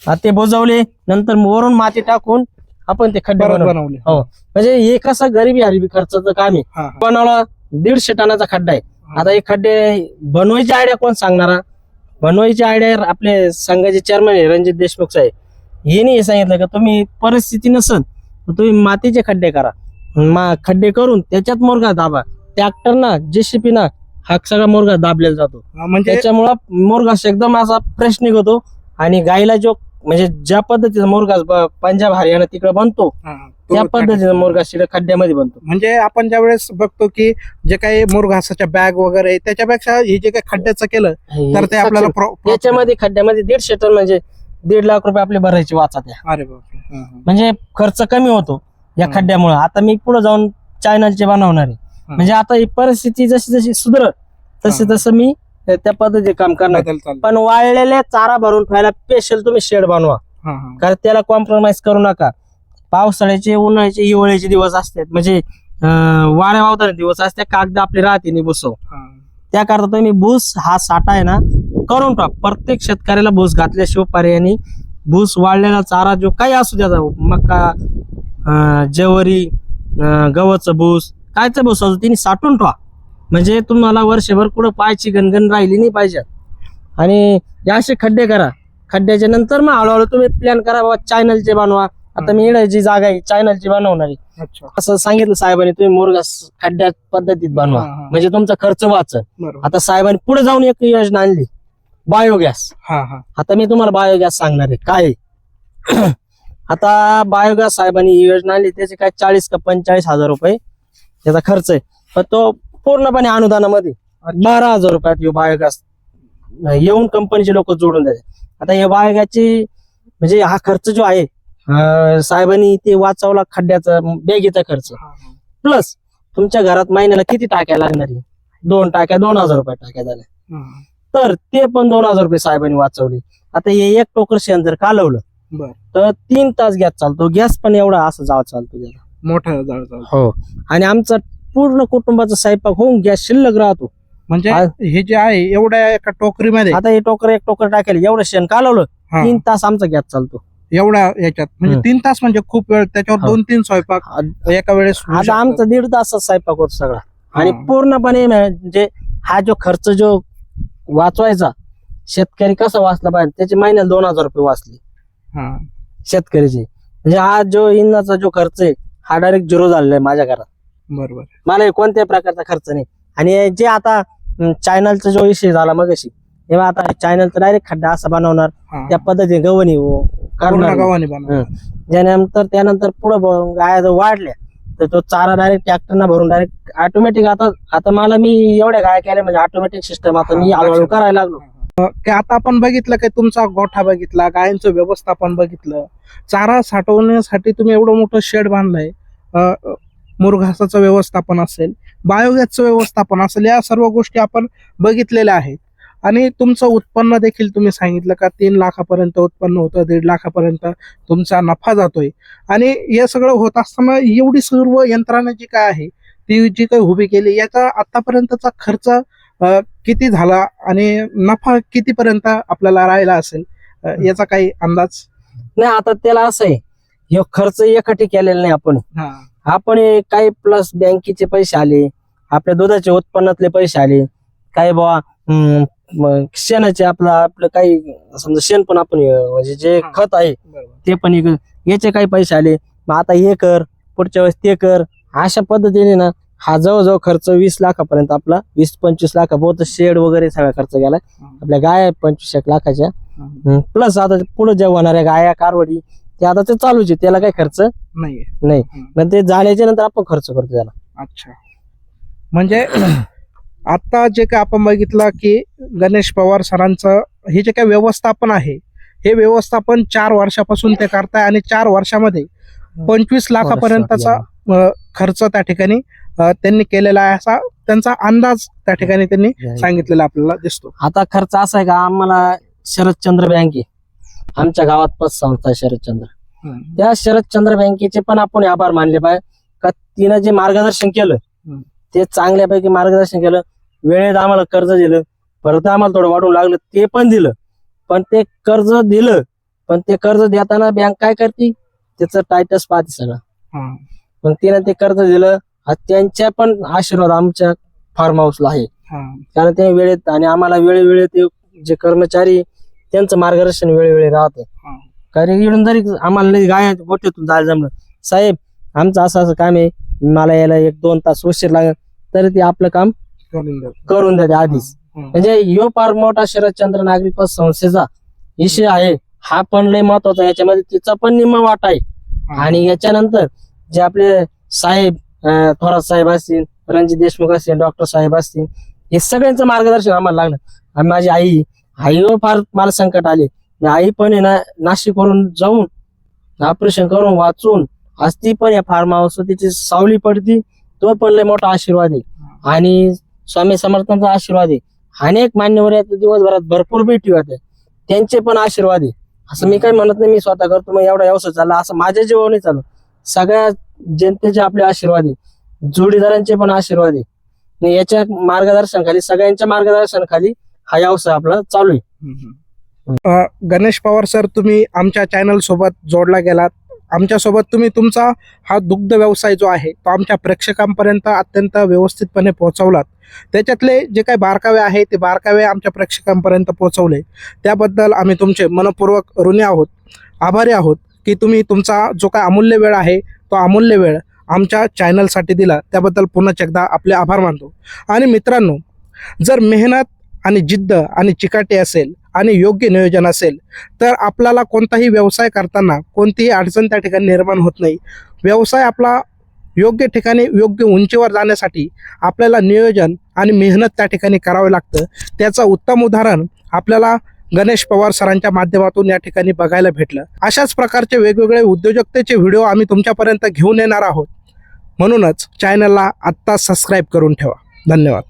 आता ते बुजवले, नंतर वरून माती टाकून आपण ते खड्डे परत बनवले. बनवले. हो, म्हणजे हे कसं गरिबी हरिबी खर्चाचं काम आहे. हा. बनवला 150 टनाचा खड्डा आहे. आता हे खड्डे बनवायची आयडिया कोण सांगणारा? बनवायची आयडिया आपले संघाचे चेअरमन आहे रणजित देशमुख साहेब. हे नाही सांगितलं का तुम्ही परिस्थिती नसन तर तुम्ही मातीचे खड्डे करा. खड्डे करून त्याच्यात मुरगा दाबा. ट्रॅक्टर ना जेसीपी ना हा सगळा मुरगा दाबलेला जातो. म्हणजे त्याच्यामुळं मुरगा एकदम असा फ्रेश निघतो. आणि गायला जो म्हणजे ज्या पद्धतीचा मुरगा पंजाब हरियाणा तिकडे बनतो हा, त्या तो पद्धतीचा मुरगा शिडा खड्ड्यामध्ये बनतो. म्हणजे आपण ज्या वेळेस बघतो की जे काही मुरघासाच्या बॅग वगैरे आहे, त्याच्यापेक्षा हे जे काही खड्ड्याचं केलं तर ते आपल्याला त्याच्यामध्ये खड्ड्यामध्ये 150 टन म्हणजे 1.5 लाख रुपये आपले भरायची वाचा त्या. अरे बापरे. हा, हा. म्हणजे खर्च कमी होतो या खड्ड्यामुळे. आता मी पुढे जाऊन चॅनलचे बनवणार आहे. म्हणजे आता ही परिस्थिती जशी जशी सुधरत तसं मी त्या पद्धतीचे काम करणार. बदल चालू. पण वाळलेल्या चारा भरून ठेवायला स्पेशल तुम्ही शेड बनवा, हा, हा. कारण त्याला कॉम्प्रोमाइज करू नका. पावसाळ्याचे उन्हाळ्याचे हिवाळ्याचे दिवस असतात, म्हणजे वाऱ्या वावताना दिवस असतात, कागद आपले राहते नाही बुसव. हा. त्याकरता तुम्ही भूस हा साठा आहे ना करून टाक. प्रत्येक शेतकऱ्याला भूस घातल्याशिवाय पर्याय नाही. भूस वाळलेला चारा जो काही असू द्याचा, मका, ज्वारी, गव्हाचं भूस, कायचं भूस असो तिने साठून ठेवा. म्हणजे तुम्हाला वर्षभर कुठं पायची गणगण राहिली नाही पाहिजे. आणि हे असे खड्डे करा. खड्ड्याच्या नंतर मग हळूहळू तुम्ही प्लॅन करा बाबा चॅनलचे बनवा. आता मी इकडे जी जागा आहे चॅनलची बनवणार आहे. अच्छा. असं सांगितलं साहेबांनी, तुम्ही मुरगा खड्ड्यात पद्धतीत बनवा, हा, हा. म्हणजे तुमचा खर्च वाचन. बरोबर. आता साहेबांनी पुढे जाऊन एक योजना आणली, बायोगॅस. हा, हा. आता मी तुम्हाला बायोगॅस सांगणार आहे काय आहे. आता बायोगॅस साहेबांनी ही योजना आणली, त्याचे काय 40 का 45 हजार रुपये त्याचा खर्च आहे. पण तो पूर्णपणे अनुदानामध्ये 12,000 रुपयात बायोगॅस येऊन कंपनीचे लोक जोडून देतात. आता या बायोगॅसची म्हणजे हा खर्च जो आहे साहेबांनी ते वाचवला, खड्ड्याचा बॅगेचा खर्च हा, हा. प्लस तुमच्या घरात महिन्याला किती टाक्या लागणार आहे? 2 टाक्या 2,000 रुपये टाक्या झाल्या, हा. तर ते पण 2,000 रुपये साहेबांनी वाचवले. आता हे 1 टोकर शेण जर कालवलं बर. तर 3 तास गॅस चालतो. गॅस पण एवढा असं जावा चालतो त्याला. मोठा जाळ चालू. हो, आणि आमचा पूर्ण कुटुंबाचा स्वयंपाक होऊन गॅस शिल्लक राहतो. म्हणजे हा. हे जे आहे एवढ्या एका टोकरीमध्ये आता हे टोकर 1 टोकर टाकेल एवढं शेण कालवलं, हा. 3 तास आमचा गॅस चालतो. एवढ्या याच्यात म्हणजे 3 तास म्हणजे खूप वेळ. त्याच्यावर हा. 2-3 स्वयंपाक एका वेळेस होऊ आता शकतात. आमचा 1.5 तासाचा स्वयंपाक होतो सगळा. आणि हा. पूर्णपणे म्हणजे हा जो खर्च जो वाचवायचा, शेतकरी कसा वाचला पाहिजे, त्याचे महिन्याला 2,000 रुपये वाचले हा. शेतकरीचे. म्हणजे हा जो इंधनाचा जो खर्च आहे हा डायरेक्ट 0 झालेला आहे माझ्या घरात. बरोबर. मला हे कोणत्याही प्रकारचा खर्च नाही. आणि जे आता चॅनलचा जो विषय झाला मगाशी, तेव्हा आता चॅनलचा डायरेक्ट खड्डा असा बनवणार, हा. त्या पद्धतीने गवणी पूर्ण करणार. गावाने बनवलं. त्यानंतर पुढे गाया जर वाढल्या तर तो चारा डायरेक्ट ट्रॅक्टरना भरून डायरेक्ट ऑटोमॅटिक. आता मला मी एवढ्या गाया केल्या म्हणजे ऑटोमॅटिक सिस्टम आता मी हळूहळू करायला लागलो. की आता आपण बघितलं की तुमचा गोठा बघितला, गायांचं व्यवस्थापन बघितलं, चारा साठवण्यासाठी तुम्ही एवढं मोठं शेड बांधलंय, मुरघासाचं व्यवस्थापन असेल, बायोगॅसचं व्यवस्थापन असेल, या सर्व गोष्टी आपण बघितलेल्या आहेत. आणि तुमचं उत्पन्न देखील तुम्ही सांगितलं का 3 लाखापर्यंत उत्पन्न होतं, 1.5 लाखापर्यंत तुमचा नफा जातोय. आणि हे सगळं होत असताना एवढी सर्व यंत्रणा जी काय आहे ती जी काही उभी केली, याचा आतापर्यंतचा खर्च किती झाला आणि नफा कितीपर्यंत आपल्याला राहिला असेल, याचा काही अंदाज? नाही, आता त्याला असं आहे, हे खर्च एकटी केलेला नाही आपण. हा. आपण काही प्लस बँकेचे पैसे आले, आपल्या दुधाच्या उत्पन्नातले पैसे आले, काही बाबा शेणाचे आपलं काही समजा शेण पण आपण म्हणजे जे हा. खत आहे बरोबर. ते पण याचे काही पैसे आले, मग आता हे कर, पुढच्या वेळेस ते कर, अशा पद्धतीने ना हा जवळजवळ खर्च 20 लाखापर्यंत आपला 20-25 लाखापर्यंत शेड वगैरे सगळा खर्च गेला. आपल्या गाया 25 लाखाच्या प्लस आता पुढे जे होणाऱ्या गाया कारवडी ते आता ते चालूच आहे, त्याला काही खर्च नाही. मग ते झाल्याच्या नंतर आपण खर्च करतो त्याला. अच्छा, म्हणजे आता जे काय आपण बघितलं की गणेश पवार सरांचं हे जे काय व्यवस्थापन आहे, हे व्यवस्थापन 4 वर्षापासून ते करताय आणि 4 वर्षामध्ये 25 लाखापर्यंतचा खर्च त्या ठिकाणी त्यांनी केलेला आहे, असा त्यांचा अंदाज त्या ठिकाणी त्यांनी सांगितलेला आपल्याला दिसतो. आता खर्च असा आहे का, आम्हाला शरदचंद्र बँक आहे आमच्या गावात पतसंस्था शरदचंद्र, त्या शरदचंद्र बँकेचे पण आपण आभार मानले पाहिजे का तिनं जे मार्गदर्शन केलं ते चांगल्यापैकी मार्गदर्शन केलं. वेळेत आम्हाला कर्ज दिलं, परत आम्हाला थोडं वाढून लागलं ते पण दिलं, पण ते कर्ज दिलं, पण ते कर्ज देताना बँक काय करते त्याचं टायटस पाहते सगळं. मग तिने ते कर्ज दिलं, त्यांच्या पण आशीर्वाद आमच्या फार्म हाऊसला आहे, कारण ते वेळेत आणि आम्हाला वेळेवेळेत जे कर्मचारी त्यांचं मार्गदर्शन वेळोवेळी राहतं. कारण इकडून जरी आम्हाला गाय गोठ्यातून जायला जमलं, साहेब आमचं असं असं काम आहे, मला यायला 1-2 तास उशीर लागेल, तरी ते आपलं काम करून देते आधीच. म्हणजे यो फार मोठा शरदचंद्र नागरी पतसंस्थेचा विषय आहे, हा पण लय महत्वाचा. याच्यामध्ये तिचा पण निम्मा वाटा आहे. आणि याच्यानंतर जे आपले साहेब थोरात साहेब असतील, रणजित देशमुख असतील, डॉक्टर साहेब असतील, हे सगळ्यांचं मार्गदर्शन आम्हाला लागलं. आणि माझी आईवर फार मला संकट आले. आई पण आहे ना नाशिकवरून जाऊन ऑपरेशन करून वाचून आज ती पण या फार्म हाऊस तिची सावली पडती, तो पण लय मोठा आशीर्वाद आहे. आणि स्वामी समर्थांचा आशीर्वाद आहे. अनेक मान्यवर दिवसभरात भरपूर भेटी होते, त्यांचे पण आशीर्वाद आहे. असं मी काही म्हणत नाही मी स्वतः करतो मग एवढा व्यवसाय चालला, असं माझ्या जीवाने चालू. सगळ्या जनतेचे आपले आशीर्वाद आहे, जोडीदारांचे पण आशीर्वाद आहे. आणि याच्या मार्गदर्शनाखाली सगळ्यांच्या मार्गदर्शनाखाली हा व्यवसाय आपला चालू आहे. गणेश पवार सर, तुम्ही आमच्या चॅनल सोबत जोडला गेलात. आमच्यासोबत तुम्ही तुमचा हा दुग्ध व्यवसाय जो आहे तो आमच्या प्रेक्षकांपर्यंत अत्यंत व्यवस्थितपणे पोहोचवलात. त्याच्यातले जे काही बारकावे आहे ते बारकावे आमच्या प्रेक्षकांपर्यंत पोहोचवले, त्याबद्दल आम्ही तुमचे मनपूर्वक ऋणी आहोत, आभारी आहोत की तुम्ही तुमचा जो काय अमूल्य वेळ आहे तो अमूल्य वेळ आमच्या चॅनलसाठी दिला, त्याबद्दल पुन्हा एकदा आपले आभार मानतो. आणि मित्रांनो, जर मेहनत आणि जिद्द आणि चिकाटी असेल आणि योग्य नियोजन असेल तर आपल्याला कोणताही व्यवसाय करताना कोणतीही अडचण त्या ठिकाणी निर्माण होत नाही. व्यवसाय आपला योग्य ठिकाणी योग्य उंचीवर जाण्यासाठी आपल्याला नियोजन आणि मेहनत त्या ठिकाणी करावे लागतं. त्याचं उत्तम उदाहरण आपल्याला गणेश पवार सरांच्या माध्यमातून या ठिकाणी बघायला भेटलं. अशाच प्रकारचे वेगवेगळे उद्योजकतेचे व्हिडिओ आम्ही तुमच्यापर्यंत घेऊन येणार आहोत. म्हणूनच चॅनलला आत्ता सबस्क्राईब करून ठेवा. धन्यवाद.